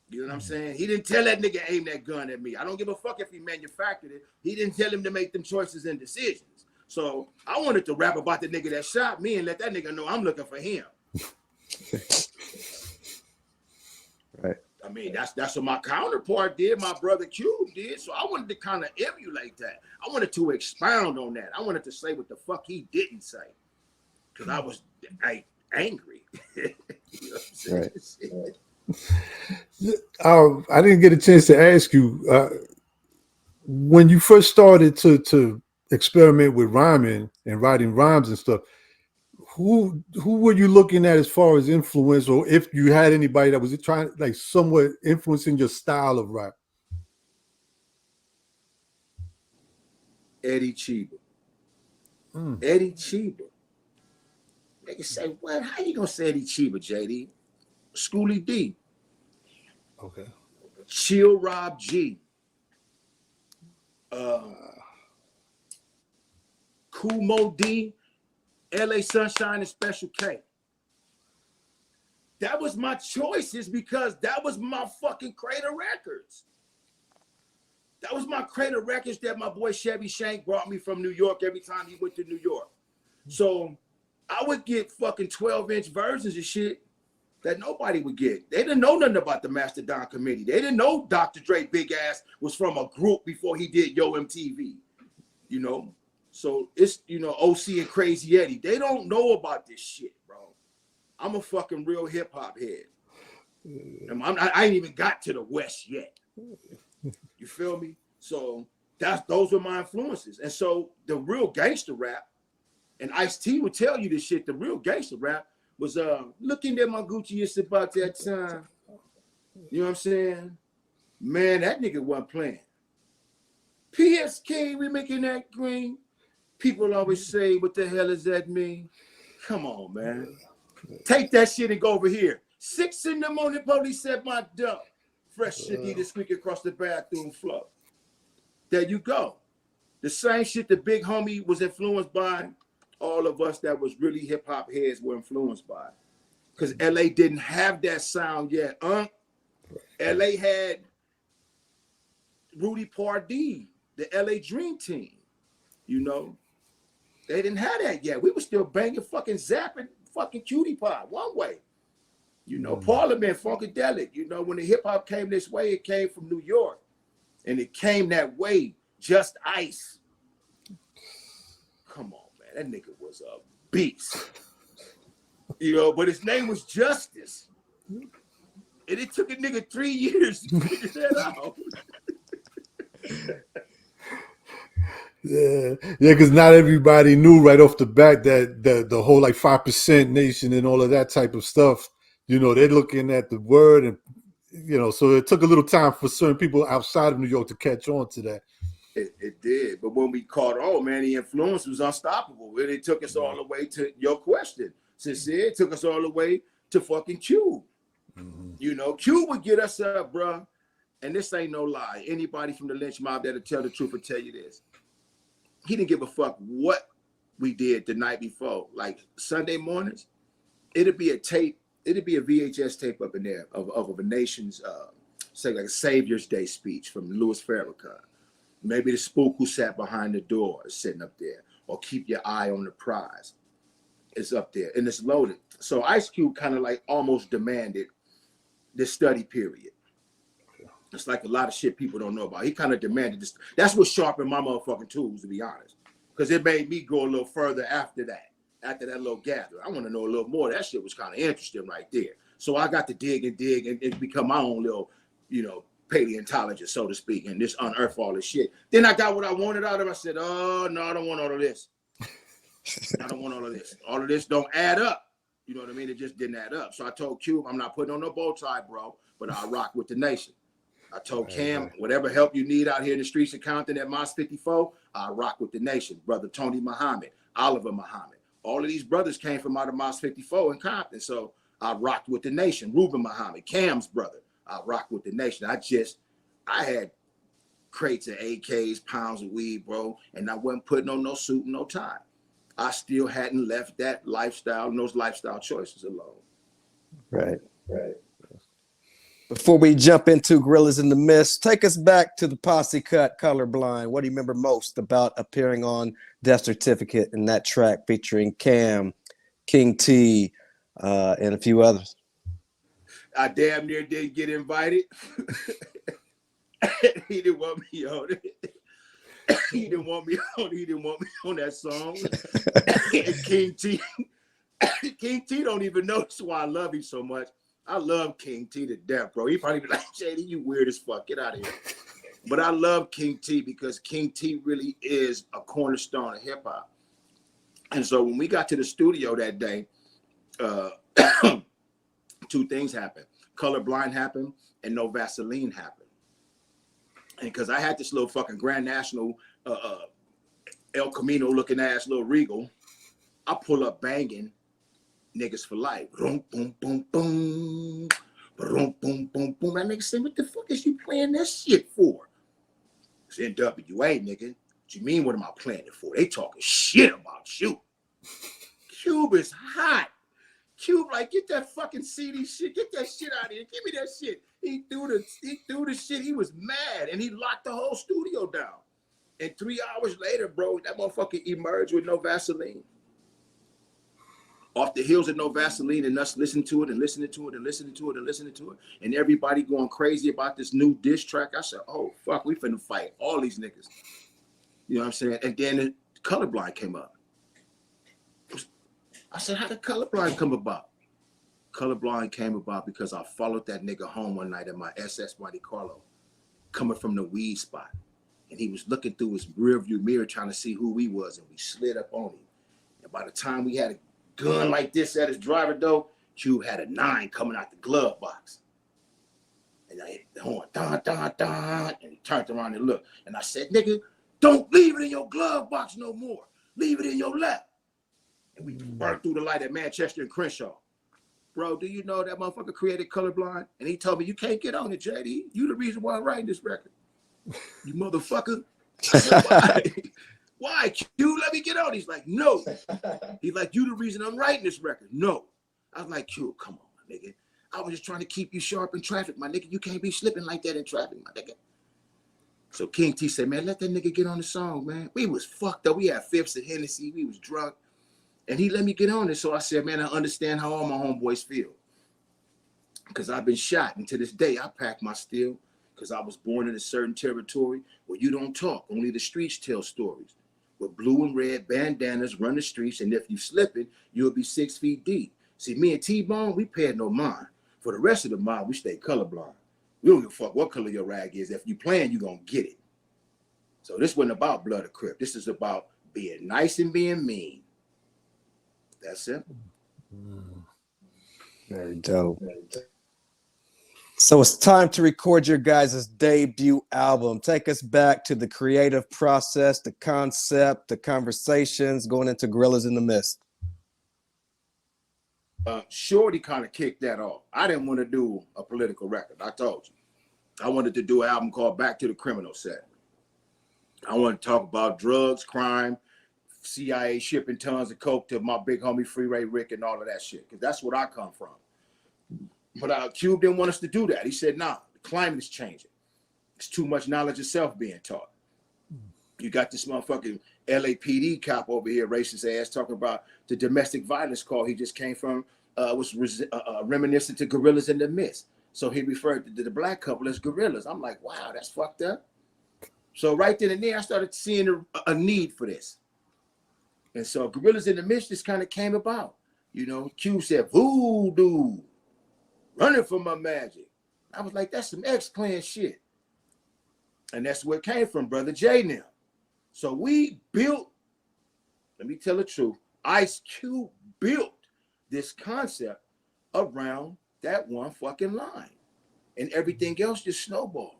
B: You know what I'm saying? He didn't tell that nigga aim that gun at me. I don't give a fuck if he manufactured it. He didn't tell him to make them choices and decisions. So I wanted to rap about the nigga that shot me and let that nigga know I'm looking for him.
A: Right.
B: I mean, that's what my counterpart did. My brother Cube did. So I wanted to kind of emulate that. I wanted to expound on that. I wanted to say what the fuck he didn't say. Because I was angry. You know what I'm saying?
A: Right.
C: I didn't get a chance to ask you when you first started to experiment with rhyming and writing rhymes and stuff. Who were you looking at as far as influence, or if you had anybody that was trying like somewhat influencing your style of rap?
B: Eddie Cheever. Eddie Cheever. They can say, what? How you gonna say Eddie Cheever, JD? Schoolie D.
C: Okay.
B: Chill Rob G. Cool Mo D. LA Sunshine and Special K. That was my choices because that was my fucking crate of records. That was my crate of records that my boy Chevy Shank brought me from New York every time he went to New York. So I would get fucking 12-inch versions of shit that nobody would get. They didn't know nothing about the Mastodon Committee. They didn't know Dr. Dre Big Ass was from a group before he did Yo MTV, you know? So it's, you know, OC and Crazy Eddie. They don't know about this shit, bro. I'm a fucking real hip hop head. I ain't even got to the West yet. You feel me? So those were my influences. And so the real gangster rap, and Ice-T would tell you this shit, the real gangster rap was looking at my Gucci, it's about that time. You know what I'm saying? Man, that nigga wasn't playing. PSK, we making that green. People always say, what the hell does that mean? Come on, man. Take that shit and go over here. 6 in the morning, police at my door. Fresh Adidas squeak across the bathroom floor. There you go. The same shit the big homie was influenced by, all of us that was really hip hop heads were influenced by. Because LA didn't have that sound yet. LA had Rudy Pardee, the LA Dream Team. You know, they didn't have that yet. We were still banging fucking zapping fucking Cutie Pie one way. You know, Parliament, Funkadelic. You know, when the hip hop came this way, it came from New York. And it came that way. Just Ice. Come on, man. That nigga was a beast. You know, but his name was Justice. And it took a nigga 3 years to figure that out.
C: Yeah, because not everybody knew right off the bat that the whole like 5% nation and all of that type of stuff. You know, they're looking at the word, and you know, so it took a little time for certain people outside of New York to catch on to that.
B: It did, but when we caught on, man, the influence was unstoppable. And it took us all the way to your question. Sincere, it took us all the way to fucking Cube. You know, Cube would get us up, bro. And this ain't no lie. Anybody from the Lynch Mob that'll tell the truth will tell you this. He didn't give a fuck what we did the night before. Like Sunday mornings, it'd be a tape, it'd be a VHS tape up in there of a nation's, say like a Savior's Day speech from Louis Farrakhan. Maybe the spook who sat behind the door is sitting up there, or keep your eye on the prize. It's up there and it's loaded. So Ice Cube kind of like almost demanded this study period. It's like a lot of shit people don't know about. He kind of demanded this. That's what sharpened my motherfucking tools, to be honest. Because it made me go a little further after that little gather. I want to know a little more. That shit was kind of interesting right there. So I got to dig and become my own little, you know, paleontologist, so to speak, and just unearth all this shit. Then I got what I wanted out of it. I said, oh, no, I don't want all of this. I don't want all of this. All of this don't add up. You know what I mean? It just didn't add up. So I told Cube, I'm not putting on no bow tie, bro, but I'll rock with the nation. I told Cam, whatever help you need out here in the streets of Compton at Mos 54, I rock with the nation. Brother Tony Muhammad, Oliver Muhammad. All of these brothers came from out of Mos 54 in Compton. So I rocked with the nation. Ruben Muhammad, Cam's brother. I rocked with the nation. I had crates of AKs, pounds of weed, bro, and I wasn't putting on no suit and no tie. I still hadn't left that lifestyle and those lifestyle choices alone.
A: Right. Before we jump into Gorillas in the Mist, take us back to the posse cut Colorblind. What do you remember most about appearing on Death Certificate in that track featuring Cam, King T, and a few others?
B: I damn near did get invited. He didn't want me on it. He didn't want me on that song. And King T don't even know why I love him so much. I love King T to death, bro. He probably be like, JD, you weird as fuck. Get out of here. But I love King T because King T really is a cornerstone of hip hop. And so when we got to the studio that day, two things happened. Colorblind happened and No Vaseline happened. And because I had this little fucking Grand National El Camino looking ass little Regal, I pull up banging Niggas for Life. Boom, boom, boom, boom. Boom, boom, boom, boom. That nigga said, what the fuck is you playing that shit for? It's NWA, nigga. What you mean, what am I playing it for? They talking shit about you. Cube is hot. Cube, like, get that fucking CD shit. Get that shit out of here. Give me that shit. He threw the shit. He was mad, and he locked the whole studio down. And 3 hours later, bro, that motherfucker emerged with No Vaseline. Off the heels of No Vaseline and us listening to it and listening to it and listening to it and listening to it, and everybody going crazy about this new diss track. I said, oh, fuck, we finna fight all these niggas. You know what I'm saying? And then Colorblind came up. I said, how did Colorblind come about? Colorblind came about because I followed that nigga home one night in my SS Monte Carlo, coming from the weed spot. And he was looking through his rearview mirror trying to see who we was, and we slid up on him. And by the time we had a gun like this at his driver door, Q had a 9 coming out the glove box. And I hit the horn, dun, dun, dun, and he turned around and looked. And I said, nigga, don't leave it in your glove box no more. Leave it in your lap. And we burned through the light at Manchester and Crenshaw. Bro, do you know that motherfucker created Colorblind? And he told me, you can't get on it, JD. You the reason why I'm writing this record. You motherfucker. I said, why? Why? Q, let me get on. He's like, no. He's like, you the reason I'm writing this record. No. I was like, Q, come on, nigga. I was just trying to keep you sharp in traffic, my nigga. You can't be slipping like that in traffic, my nigga. So King T said, man, let that nigga get on the song, man. We was fucked up. We had fifths of Hennessy. We was drunk. And he let me get on it. So I said, man, I understand how all my homeboys feel. Because I've been shot. And to this day, I pack my steel. Because I was born in a certain territory where you don't talk. Only the streets tell stories. Where blue and red bandanas run the streets. And if you slip it, you'll be 6 feet deep. See, me and T-Bone, we paid no mind. For the rest of the mob, we stay colorblind. We don't give a fuck what color your rag is. If you playing, you going to get it. So this wasn't about blood or crip. This is about being nice and being mean. That's simple.
A: Very dope. So it's time to record your guys' debut album. Take us back to the creative process, the concept, the conversations going into Gorillas in the Mist.
B: Shorty kind of kicked that off. I didn't want to do a political record. I told you. I wanted to do an album called Back to the Criminal Set. I want to talk about drugs, crime, CIA shipping tons of coke to my big homie Free Ray Rick and all of that shit, because that's what I come from. But Cube didn't want us to do that. He said, nah, the climate is changing. It's too much knowledge of self being taught. You got this motherfucking LAPD cop over here, racist ass, talking about the domestic violence call he just came from, was reminiscent to Gorillas in the Mist. So he referred to the black couple as gorillas. I'm like, wow, that's fucked up. So right then and there, I started seeing a need for this. And so Gorillas in the Mist just kind of came about. You know, Q said, voodoo, running for my magic. I was like, that's some X-Clan shit. And that's where it came from, Brother J now. So we built, let me tell the truth, Ice Cube built this concept around that one fucking line. And everything else just snowballed.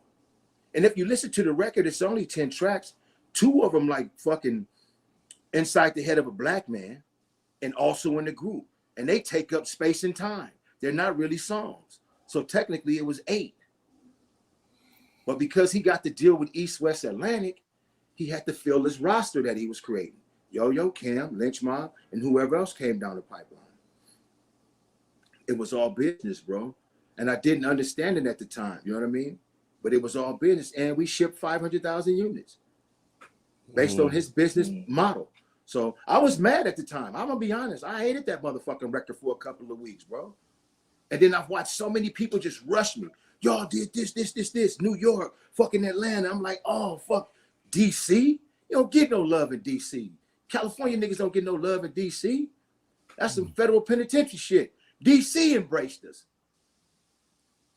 B: And if you listen to the record, it's only 10 tracks. 2 of them like fucking Inside the Head of a Black Man and Also in the Group. And they take up space and time. They're not really songs. So technically it was 8. But because he got to deal with East West Atlantic, he had to fill this roster that he was creating. Yo-Yo, Cam, Lynch Mob, and whoever else came down the pipeline. It was all business, bro. And I didn't understand it at the time, you know what I mean? But it was all business. And we shipped 500,000 units based on his business model. So I was mad at the time. I'm gonna be honest. I hated that motherfucking record for a couple of weeks, bro. And then I've watched so many people just rush me. Y'all did this, New York, fucking Atlanta. I'm like, oh, fuck, DC? You don't get no love in DC. California niggas don't get no love in DC. That's some federal penitentiary shit. DC embraced us.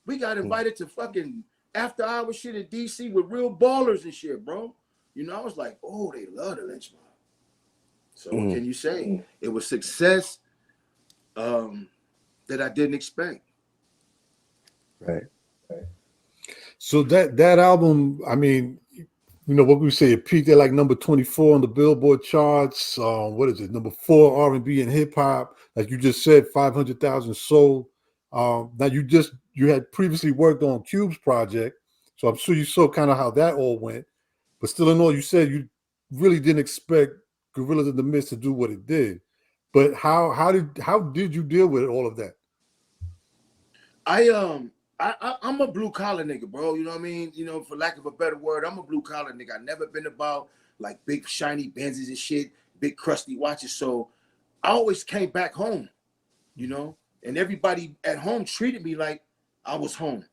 B: We got invited to fucking after hour shit in DC with real ballers and shit, bro. You know, I was like, oh, they love the Lynch Mob. So what can you say? It was success that I didn't expect.
A: Right.
C: So that album, I mean, you know what we say, it peaked at like number 24 on the Billboard charts. What is it? Number 4 R&B and hip hop. Like you just said, 500,000 sold. Now you had previously worked on Cube's project, so I'm sure you saw kind of how that all went. But still in all, you said you really didn't expect Gorillas in the Mist to do what it did. But how did you deal with all of that?
B: I'm a blue collar nigga, bro. You know what I mean? You know, for lack of a better word, I'm a blue collar nigga. I've never been about like big shiny Benzes and shit, big crusty watches. So I always came back home, you know, and everybody at home treated me like I was home.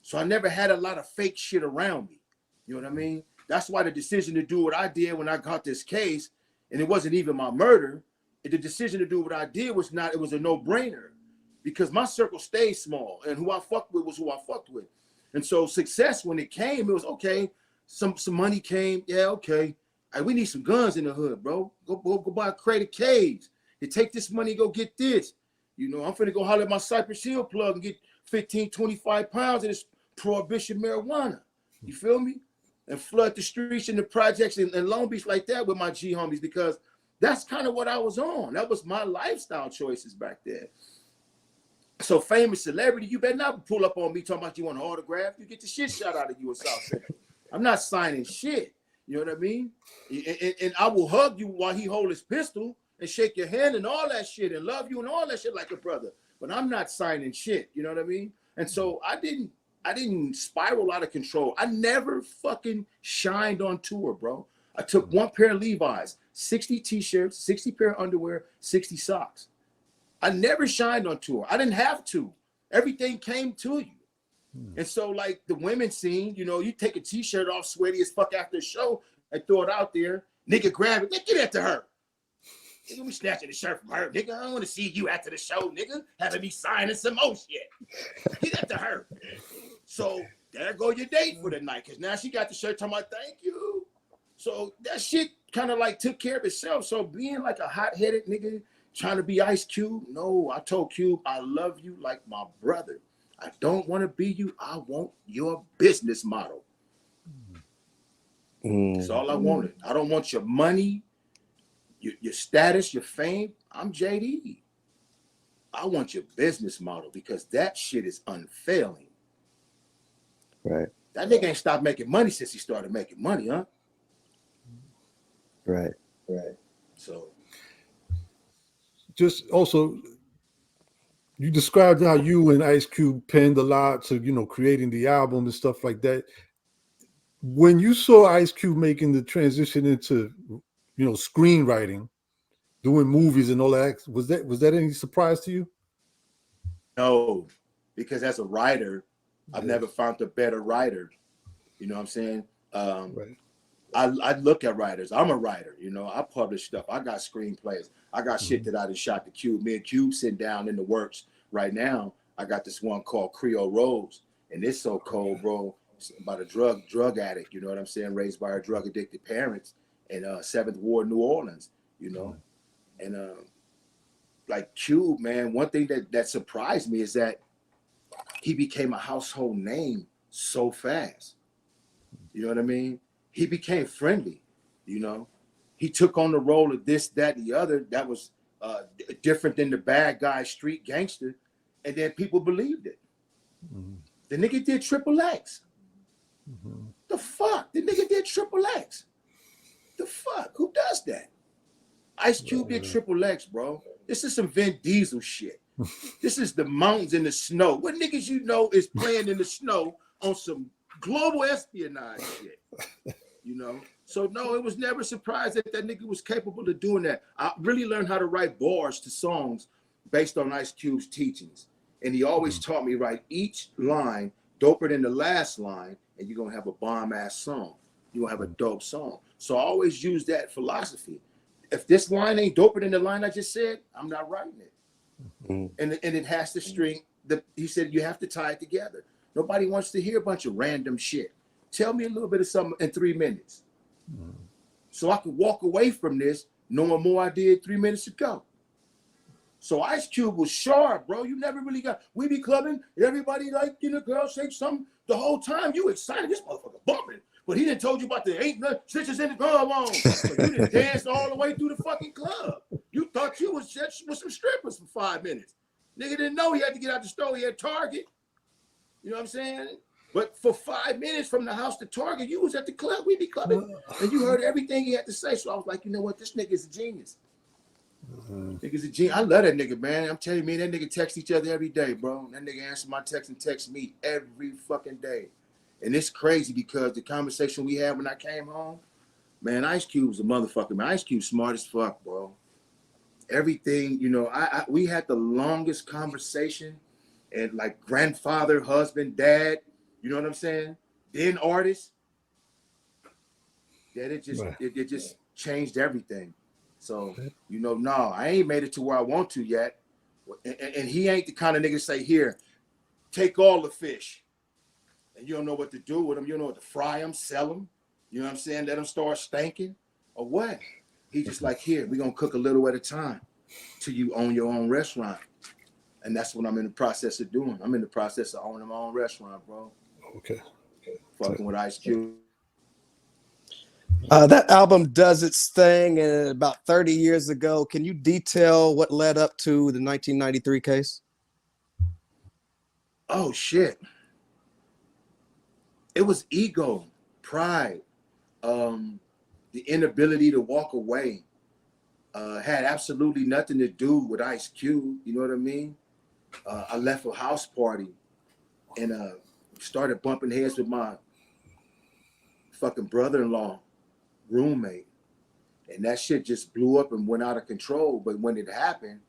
B: So I never had a lot of fake shit around me. You know what I mean? That's why the decision to do what I did when I got this case, and it wasn't even my murder, the decision to do what I did was not, it was a no-brainer. Because my circle stayed small, and who I fucked with was who I fucked with. And so success, when it came, it was okay. Some money came, yeah, okay. We need some guns in the hood, bro. Go buy a crate of K's. You take this money, go get this. You know, I'm finna go holler at my Cypress Hill plug and get 15, 25 pounds of this prohibition marijuana. You feel me? And flood the streets and the projects in Long Beach like that with my G homies, because that's kind of what I was on. That was my lifestyle choices back there. So famous celebrity, you better not pull up on me talking about you want an autograph. You get the shit shot out of you in South Central. I'm not signing shit. You know what I mean? And I will hug you while he hold his pistol and shake your hand and all that shit and love you and all that shit like a brother. But I'm not signing shit. You know what I mean? And so I didn't spiral out of control. I never fucking shined on tour, bro. I took one pair of Levi's, 60 t-shirts, 60 pair of underwear, 60 socks. I never shined on tour. I didn't have to. Everything came to you. And so like the women scene, you know, you take a t-shirt off sweaty as fuck after a show and throw it out there. Nigga grab it. Nigga, get that to her. Nigga, we snatching the shirt from her. Nigga, I don't want to see you after the show, nigga. Having me signing some more shit. Get that to her. So there go your date for the night. Because now she got the shirt talking about thank you. So that shit kind of like took care of itself. So being like a hot-headed nigga, trying to be Ice Cube? No, I told Cube, I love you like my brother. I don't want to be you. I want your business model. That's all I wanted. I don't want your money, your status, your fame. I'm JD. I want your business model because that shit is unfailing.
A: Right.
B: That nigga ain't stopped making money since he started making money, huh?
A: Right.
B: So.
C: Just also, you described how you and Ice Cube penned a lot to, you know, creating the album and stuff like that. When you saw Ice Cube making the transition into, you know, screenwriting, doing movies and all that, was that any surprise to you?
B: No, because as a writer, I've never found a better writer. You know what I'm saying?
C: Right.
B: I look at writers. I'm a writer, you know. I publish stuff. I got screenplays. I got shit that I just shot to Cube. Me and Cube sitting down in the works right now. I got this one called Creole Rose, and it's so cold, bro. It's about a drug addict, you know what I'm saying, raised by her drug addicted parents in 7th Ward, New Orleans, you know. And like Cube, man, one thing that surprised me is that he became a household name so fast. You know what I mean? He became friendly, you know. He took on the role of this, that, and the other that was different than the bad guy, street gangster, and then people believed it.
C: Mm-hmm.
B: The nigga did Triple X.
C: Mm-hmm.
B: The fuck? The nigga did Triple X. The fuck? Who does that? Ice Cube did Triple X, bro. This is some Vin Diesel shit. This is the mountains in the snow. What niggas you know is playing in the snow on some global espionage shit, you know? So no, it was never a surprise that that nigga was capable of doing that. I really learned how to write bars to songs based on Ice Cube's teachings. And he always taught me, write each line doper than the last line, and you're gonna have a bomb-ass song. You're gonna have a dope song. So I always use that philosophy. If this line ain't doper than the line I just said, I'm not writing it. And it has to string. He said you have to tie it together. Nobody wants to hear a bunch of random shit. Tell me a little bit of something in 3 minutes. So I could walk away from this knowing more I did 3 minutes ago. So Ice Cube was sharp, bro. You never really got, we be clubbing, everybody like, you know, girl say something. The whole time you excited, this motherfucker bumping. But he didn't told you about the 8 stitches in the glove on. So you didn't dance all the way through the fucking club. You thought you was just with some strippers for 5 minutes. Nigga didn't know he had to get out the store. He had Target. You know what I'm saying? But for 5 minutes from the house to Target, you was at the club. We be clubbing. And you heard everything he had to say. So I was like, you know what? This nigga's a genius. Nigga's a genius. I love that nigga, man. I'm telling you, me and that nigga text each other every day, bro. That nigga answer my text and text me every fucking day. And it's crazy because the conversation we had when I came home, man, Ice Cube's a motherfucker, man. Ice Cube's smart as fuck, bro. Everything, you know, we had the longest conversation, and like grandfather, husband, dad, you know what I'm saying? Then artist. That it just changed everything. So, you know, no, I ain't made it to where I want to yet. And he ain't the kind of nigga to say, here, take all the fish. And you don't know what to do with them. You don't know what to fry them, sell them. You know what I'm saying? Let them start stinking or what? He just like, here, we're going to cook a little at a time till you own your own restaurant. And that's what I'm in the process of doing. I'm in the process of owning my own restaurant, bro.
C: Okay.
B: Fucking with Ice Cube.
A: That album does its thing about 30 years ago. Can you detail what led up to the 1993 case?
B: Oh, shit. It was ego, pride, the inability to walk away. Had absolutely nothing to do with Ice Cube. You know what I mean? I left a house party and started bumping heads with my fucking brother-in-law roommate. And that shit just blew up and went out of control. But when it happened,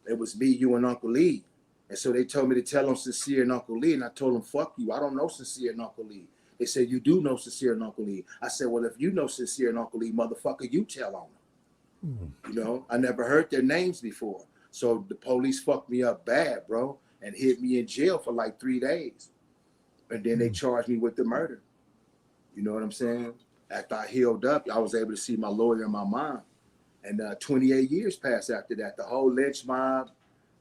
B: it was me, you, and Uncle Lee. And so they told me to tell on Sincere and Uncle Lee. And I told them, fuck you. I don't know Sincere and Uncle Lee. They said, you do know Sincere and Uncle Lee. I said, well, if you know Sincere and Uncle Lee, motherfucker, you tell on them. You know, I never heard their names before. So the police fucked me up bad, bro, and hid me in jail for like 3 days. And then they charged me with the murder. You know what I'm saying? After I healed up, I was able to see my lawyer and my mom. And 28 years passed after that. The whole Lynch Mob,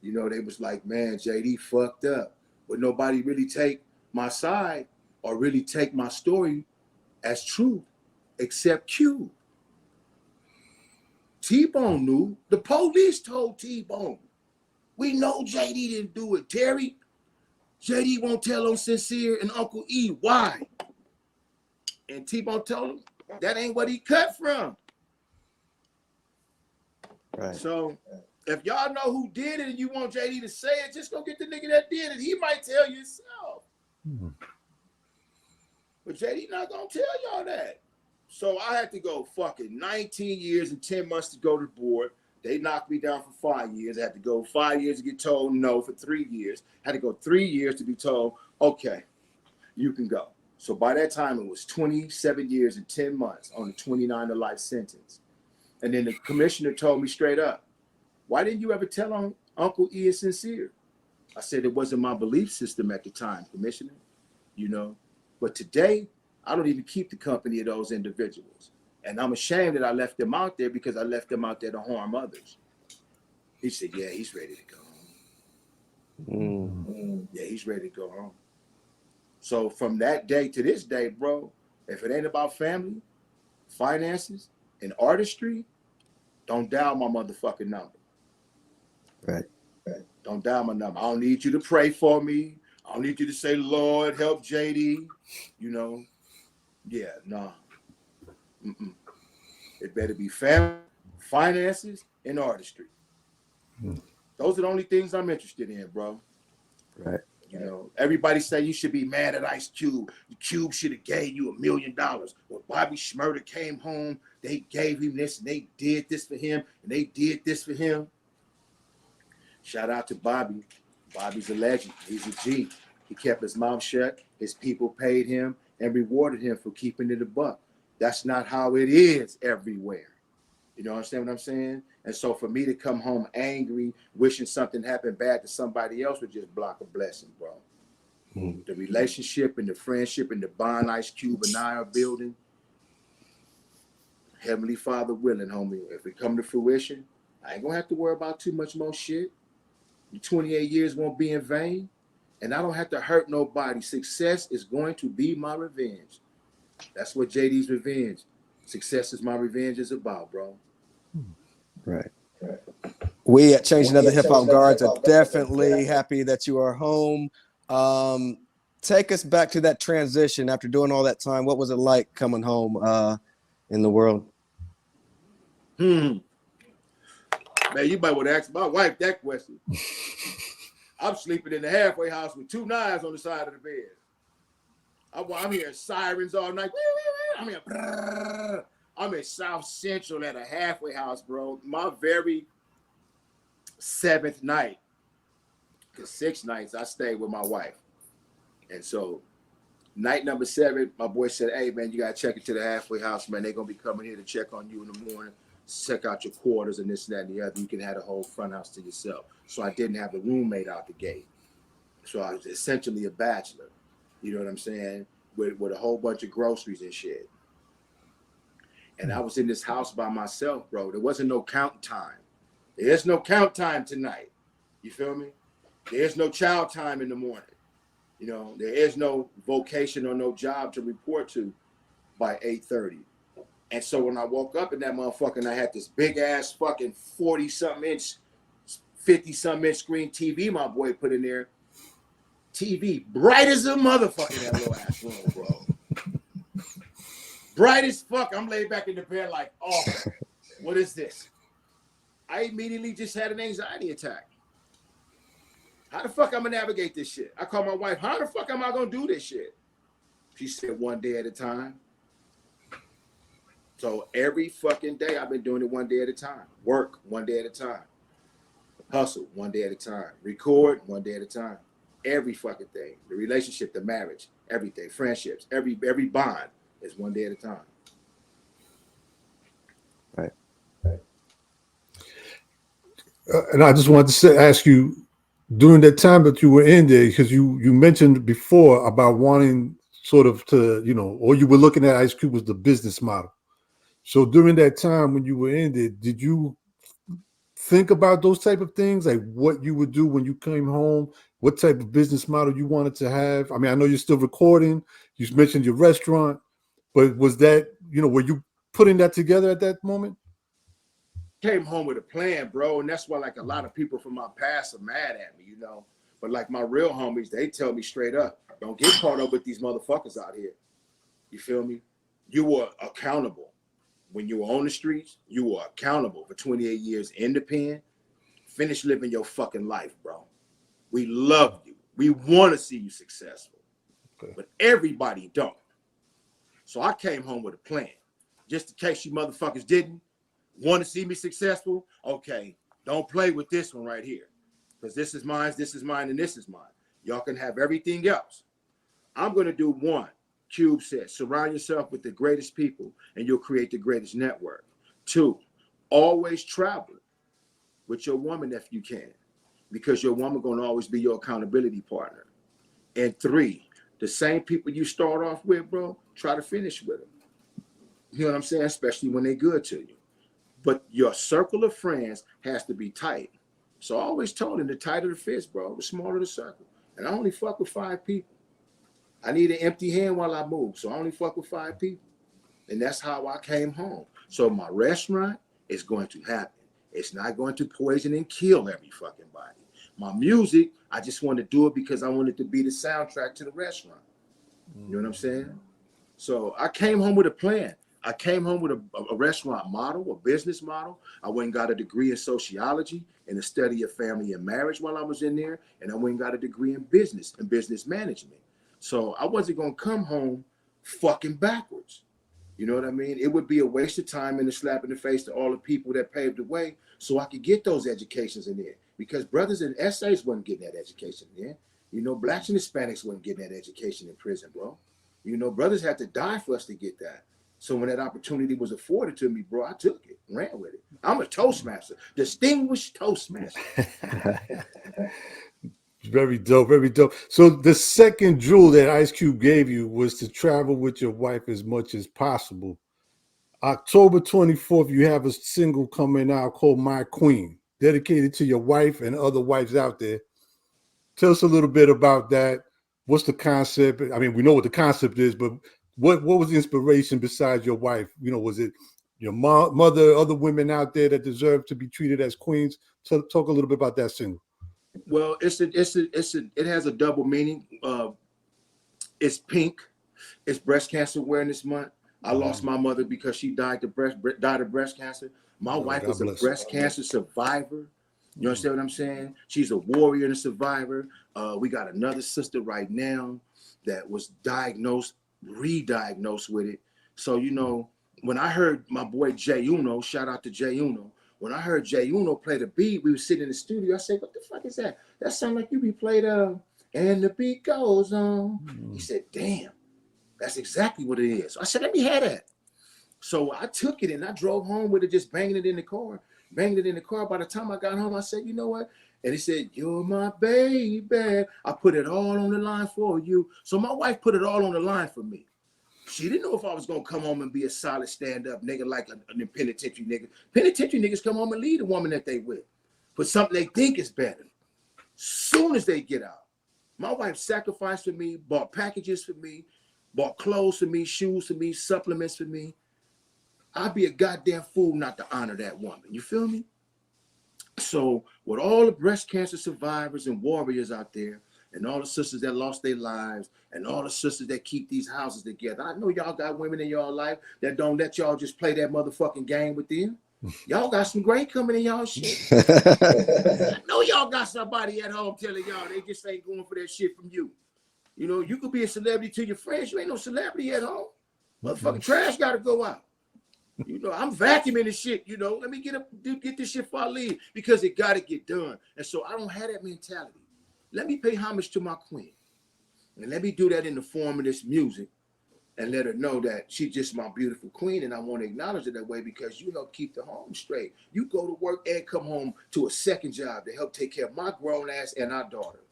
B: you know, they was like, man, JD fucked up. But nobody really take my side or really take my story as true, except Q. T-Bone knew. The police told T-Bone. We know JD didn't do it. Terry, JD won't tell on Sincere and Uncle E. Why? And T-Bone told him that ain't what he cut from.
A: Right.
B: So if y'all know who did it and you want JD to say it, just go get the nigga that did it. He might tell you himself. But JD not gonna tell y'all that. So I had to go fucking 19 years and 10 months to go to the board. They knocked me down for 5 years. I had to go 5 years to get told no for 3 years. I had to go 3 years to be told, okay, you can go. So by that time, it was 27 years and 10 months on the 29 to life sentence. And then the commissioner told me straight up, why didn't you ever tell on Uncle E and Sincere? I said it wasn't my belief system at the time, Commissioner, you know. But today, I don't even keep the company of those individuals. And I'm ashamed that I left them out there because I left them out there to harm others. He said, yeah, he's ready to go home. Yeah, he's ready to go home. So from that day to this day, bro, If it ain't about family, finances, and artistry, don't dial my motherfucking number.
A: Right.
B: Don't dial my number. I don't need you to pray for me. I don't need you to say, Lord, help JD. You know, yeah, nah. It better be family, finances, and artistry. Those are the only things I'm interested in, bro.
A: Right.
B: You know, everybody say you should be mad at Ice Cube. Cube should have gave you $1 million. When Bobby Shmurda came home, they gave him this and they did this for him and they did this for him. Shout out to Bobby. Bobby's a legend. He's a G. He kept his mouth shut. His people paid him and rewarded him for keeping it a buck. That's not how it is everywhere. You know, understand what I'm saying? And so for me to come home angry, wishing something happened bad to somebody else would just block a blessing, bro. The relationship and the friendship and the bond Ice Cube and I are building, Heavenly Father willing, homie, if it come to fruition, I ain't gonna have to worry about too much more shit. The 28 years won't be in vain, and I don't have to hurt nobody. Success is going to be my revenge. That's what JD's revenge. Success is my revenge is about, bro.
A: Right. We at Changing Other Hip Hop Guards are definitely happy that you are home. Take us back to that transition after doing all that time. What was it like coming home in the world?
B: Man, you might want to ask my wife that question. I'm sleeping in the halfway house with 2 knives on the side of the bed. I'm hearing sirens all night. I'm in South Central at a halfway house, bro. My very 7th night, because 6 nights I stayed with my wife. And so night number 7, my boy said, hey, man, you got to check into the halfway house, man. They're going to be coming here to check on you in the morning, check out your quarters and this and that and the other. You can have the whole front house to yourself. So I didn't have a roommate out the gate. So I was essentially a bachelor, you know what I'm saying, with a whole bunch of groceries and shit. And I was in this house by myself, bro. There wasn't no count time. There's no count time tonight. You feel me? There's no child time in the morning. You know, there is no vocation or no job to report to by 8:30. And so when I woke up in that motherfucker and I had this big ass fucking 40-something inch, 50-something inch screen TV my boy put in there. TV, bright as a motherfucker in that little ass room, bro. Bright as fuck. I'm laid back in the bed like, oh, what is this? I immediately just had an anxiety attack. How the fuck I'm gonna navigate this shit? I called my wife, how the fuck am I gonna do this shit? She said, one day at a time. So every fucking day I've been doing it one day at a time. Work one day at a time. Hustle one day at a time. Record one day at a time. Every fucking thing. The relationship, the marriage, everything, friendships, every bond is one day at a time.
A: Right.
C: And I just wanted to ask you, during that time that you were in there, because you mentioned before about wanting sort of to, you know, or you were looking at Ice Cube as the business model. So during that time when you were in there, did you think about those type of things, like what you would do when you came home, what type of business model you wanted to have? I mean, I know you're still recording. You mentioned your restaurant, but was that, you know, were you putting that together at that moment?
B: Came home with a plan, bro, and that's why like a lot of people from my past are mad at me, you know. But like my real homies, they tell me straight up, don't get caught up with these motherfuckers out here. You feel me? You were accountable. When you were on the streets, you were accountable for 28 years independent. Finish living your fucking life, bro. We love you. We want to see you successful. Okay. But everybody don't. So I came home with a plan. Just in case you motherfuckers didn't want to see me successful, okay, don't play with this one right here. Because this is mine, and this is mine. Y'all can have everything else. I'm going to do one. Cube said, surround yourself with the greatest people and you'll create the greatest network. 2, always travel with your woman if you can, because your woman going to always be your accountability partner. And 3, the same people you start off with, bro, try to finish with them. You know what I'm saying? Especially when they're good to you. But your circle of friends has to be tight. So I always told him, the tighter the fist, bro, the smaller the circle. And I only fuck with 5 people. I need an empty hand while I move. So I only fuck with 5 people. And that's how I came home. So my restaurant is going to happen. It's not going to poison and kill every fucking body. My music, I just want to do it because I want it to be the soundtrack to the restaurant. You know what I'm saying? So I came home with a plan. I came home with a restaurant model, a business model. I went and got a degree in sociology and the study of family and marriage while I was in there. And I went and got a degree in business and business management. So I wasn't going to come home fucking backwards. You know what I mean? It would be a waste of time and a slap in the face to all the people that paved the way so I could get those educations in there. Because brothers and essays wasn't getting that education in there. You know, blacks and Hispanics wasn't getting that education in prison, bro. You know, brothers had to die for us to get that. So when that opportunity was afforded to me, bro, I took it, ran with it. I'm a Toastmaster, distinguished Toastmaster.
C: Very dope, very dope. So the second jewel that Ice Cube gave you was to travel with your wife as much as possible. October 24th, you have a single coming out called My Queen, dedicated to your wife and other wives out there. Tell us a little bit about that. What's the concept? I mean, we know what the concept is, but what was the inspiration besides your wife? You know, was it your mother, other women out there that deserve to be treated as queens? So talk a little bit about that single.
B: Well, it has a double meaning. It's pink. It's Breast Cancer Awareness Month. I lost my mother because she died of breast cancer. My wife was a breast cancer survivor. You understand what I'm saying? She's a warrior and a survivor. We got another sister right now that was diagnosed, re-diagnosed with it. So, you know, when I heard my boy Jay Uno, shout out to Jay Uno, when I heard Jay Uno play the beat, we were sitting in the studio. I said, what the fuck is that? That sound like you be played and the beat goes on. He said, damn, that's exactly what it is. So I said, let me have that. So I took it and I drove home with it, just banging it in the car. Banged it in the car. By the time I got home, I said, you know what? And he said, you're my baby. I put it all on the line for you. So my wife put it all on the line for me. She didn't know if I was going to come home and be a solid stand-up nigga like a penitentiary nigga. Penitentiary niggas come home and lead the woman that they with for something they think is better. Soon as they get out. My wife sacrificed for me, bought packages for me, bought clothes for me, shoes for me, supplements for me. I'd be a goddamn fool not to honor that woman. You feel me? So with all the breast cancer survivors and warriors out there, and all the sisters that lost their lives, and all the sisters that keep these houses together, I know y'all got women in y'all life that don't let y'all just play that motherfucking game with them. Y'all got some great coming in y'all shit. I know y'all got somebody at home telling y'all they just ain't going for that shit from you. You know, you could be a celebrity to your friends. You ain't no celebrity at home. Motherfucking trash got to go out. You know, I'm vacuuming this shit, you know. Let me get this shit before I leave because it got to get done. And so I don't have that mentality. Let me pay homage to my queen. And let me do that in the form of this music and let her know that she's just my beautiful queen. And I want to acknowledge it that way because you help keep the home straight. You go to work and come home to a second job to help take care of my grown ass and our daughter.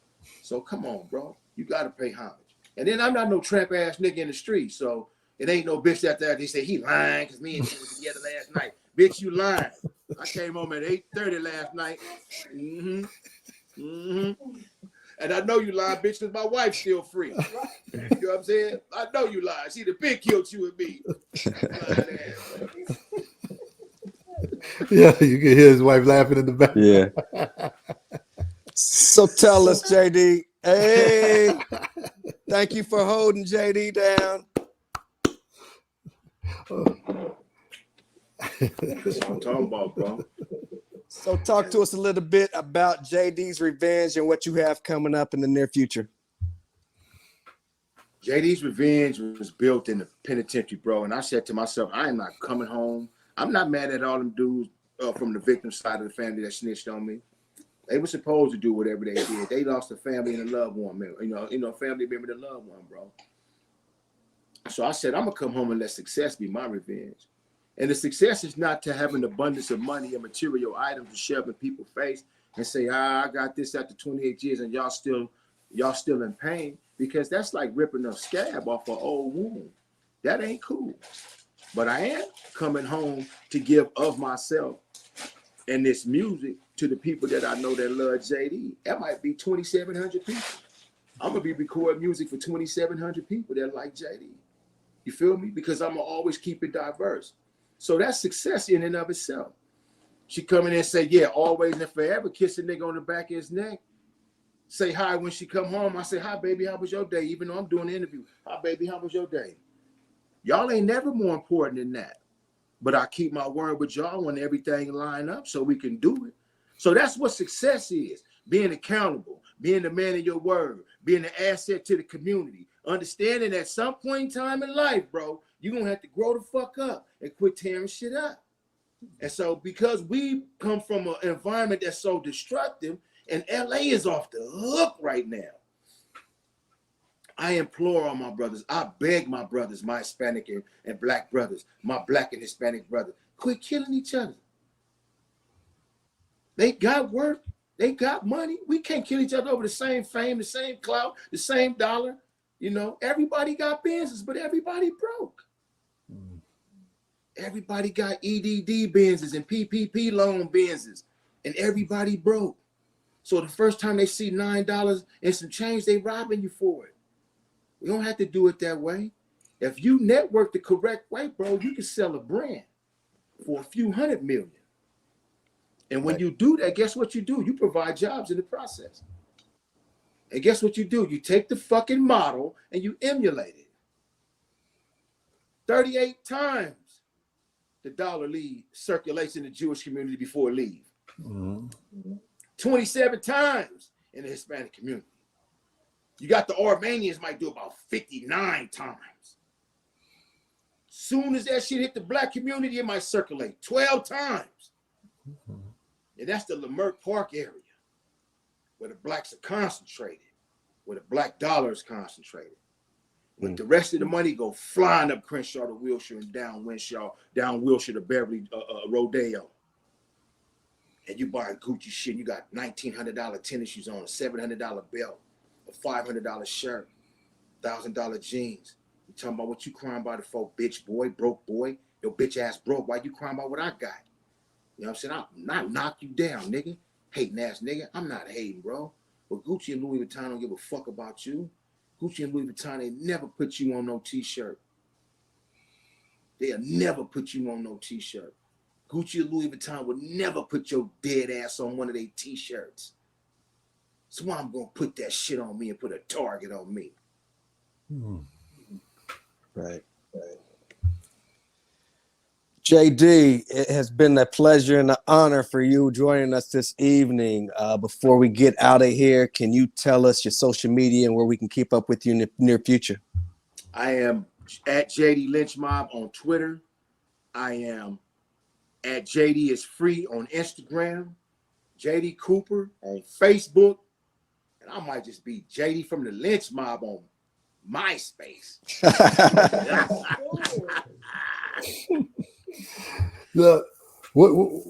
B: So come on, bro. You got to pay homage. And then I'm not no tramp ass nigga in the street. So it ain't no bitch out there. They say he lying because me and him was together last night. Bitch, you lying. I came home at 8:30 last night. And I know you lying, bitch, because my wife's still free. You know what I'm saying? I know you lying. See, the big killed you and me.
C: Yeah, you can hear his wife laughing in the back.
A: Yeah. So tell us, JD. Hey, thank you for holding JD down.
B: That's what I'm talking about, bro.
A: So talk to us a little bit about JD's Revenge and what you have coming up in the near future.
B: JD's Revenge was built in the penitentiary, bro. And I said to myself, I am not coming home. I'm not mad at all them dudes from the victim side of the family that snitched on me. They were supposed to do whatever they did. They lost a family and a loved one, man. You know, family member and a loved one, bro. So I said, I'm gonna come home and let success be my revenge. And the success is not to have an abundance of money and material items to shove in people's face and say, I got this after 28 years and y'all still in pain, because that's like ripping a scab off an old wound. That ain't cool. But I am coming home to give of myself and this music to the people that I know that love JD. That might be 2,700 people. I'm gonna be recording music for 2,700 people that like JD. You feel me? Because I'm gonna always keep it diverse. So that's success in and of itself. She come in and say, yeah, always and forever, kiss a nigga on the back of his neck. Say hi when she come home. I say, hi, baby, how was your day? Even though I'm doing the interview. Hi, baby, how was your day? Y'all ain't never more important than that. But I keep my word with y'all when everything line up so we can do it. So that's what success is. Being accountable, being the man of your word, being an asset to the community. Understanding at some point in time in life, bro, you're going to have to grow the fuck up and quit tearing shit up. And so because we come from an environment that's so destructive, and LA is off the hook right now, I implore all my brothers, I beg my brothers, my Hispanic and black brothers, my black and Hispanic brothers, quit killing each other. They got work, they got money. We can't kill each other over the same fame, the same clout, the same dollar. You know, everybody got business, but everybody broke. Everybody got EDD businesses and PPP loan businesses, and everybody broke. So the first time they see $9 and some change, they robbing you for it. We don't have to do it that way. If you network the correct way, bro, you can sell a brand for a few $100 million. And when you do that, guess what you do? You provide jobs in the process. And guess what you do? You take the fucking model and you emulate it. 38 times the dollar circulates in the Jewish community before it leave. 27 times in the Hispanic community. You got the Armenians might do about 59 times. Soon as that shit hit the black community, it might circulate 12 times. And that's the Leimert Park area where the blacks are concentrated, where the black dollar is concentrated. With the rest of the money go flying up Crenshaw to Wilshire and down Wilshire to Beverly Rodeo. And you buy Gucci shit, you got $1,900 tennis shoes on, a $700 belt, a $500 shirt, $1,000 jeans. You talking about what you crying about it for, bitch boy, broke boy? Your bitch ass broke. Why you crying about what I got? You know what I'm saying? I'm not knock you down, nigga. Hating ass nigga. I'm not hating, bro. But Gucci and Louis Vuitton don't give a fuck about you. Gucci and Louis Vuitton, they never put you on no t-shirt. They'll never put you on no t-shirt. Gucci and Louis Vuitton would never put your dead ass on one of their t-shirts. So why I'm gonna put that shit on me and put a target on me?
A: Right. JD, it has been a pleasure and an honor for you joining us this evening. Before we get out of here, can you tell us your social media and where we can keep up with you in the near future?
B: I am at JD Lynch Mob on Twitter. I am at JD is free on Instagram. JD Cooper on Facebook. And I might just be JD from the Lynch Mob on MySpace.
C: Look, what?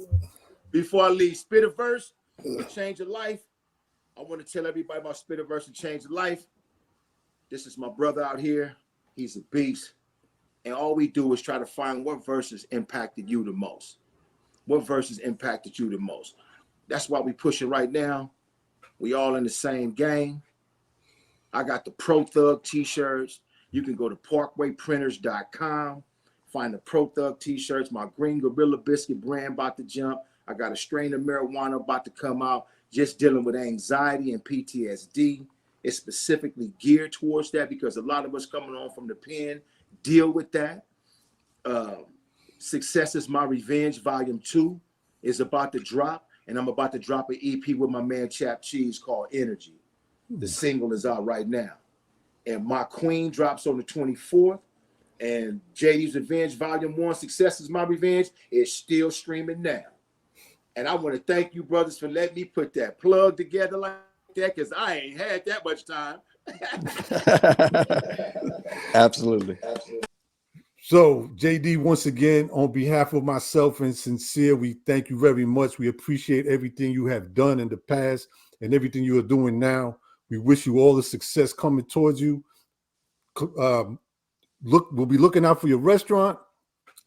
B: Before I leave, spit a verse to change your life. I want to tell everybody about spit a verse to change your life. This is my brother out here. He's a beast. And all we do is try to find what verses impacted you the most. What verses impacted you the most. That's why we push it right now. We all in the same game. I got the Pro Thug t-shirts. You can go to parkwayprinters.com. Find the Pro Thug t-shirts. My Green Gorilla Biscuit brand about to jump. I got a strain of marijuana about to come out. Just dealing with anxiety and PTSD. It's specifically geared towards that because a lot of us coming on from the pen deal with that. Success is My Revenge Volume 2 is about to drop. And I'm about to drop an EP with my man Chap Cheese called Energy. The single is out right now. And My Queen drops on the 24th. And JD's Revenge Volume 1, Success is My Revenge, is still streaming now. And I want to thank you, brothers, for letting me put that plug together like that, because I ain't had that much time.
A: Absolutely.
C: So, JD, once again, on behalf of myself and Sincere, we thank you very much. We appreciate everything you have done in the past and everything you are doing now. We wish you all the success coming towards you. We'll be looking out for your restaurant.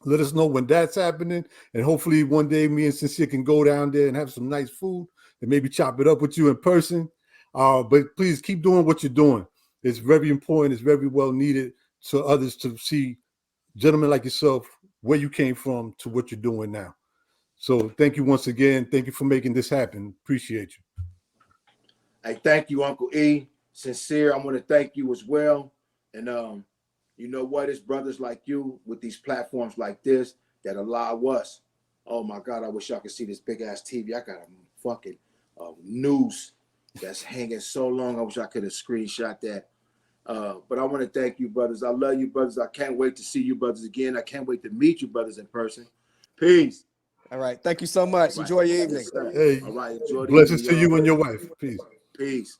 C: Let us know when that's happening. And hopefully one day me and Sincere can go down there and have some nice food and maybe chop it up with you in person. But please keep doing what you're doing. It's very important. It's very well needed to others to see gentlemen like yourself where you came from to what you're doing now. So thank you once again. Thank you for making this happen. Appreciate you.
B: Hey, thank you, Uncle E. Sincere, I want to thank you as well. And you know what? It's brothers like you with these platforms like this that allow us. Oh my God, I wish y'all could see this big ass TV. I got a fucking noose that's hanging so long. I wish I could have screenshot that. But I want to thank you, brothers. I love you, brothers. I can't wait to see you, brothers, again. I can't wait to meet you, brothers, in person. Peace.
A: All right. Thank you so much.
B: Right.
A: Enjoy your evening.
B: Yes,
C: Hey,
B: all right. Enjoy the
C: blessings
B: evening,
C: to you
B: y'all.
C: and your wife. Peace.
B: Peace.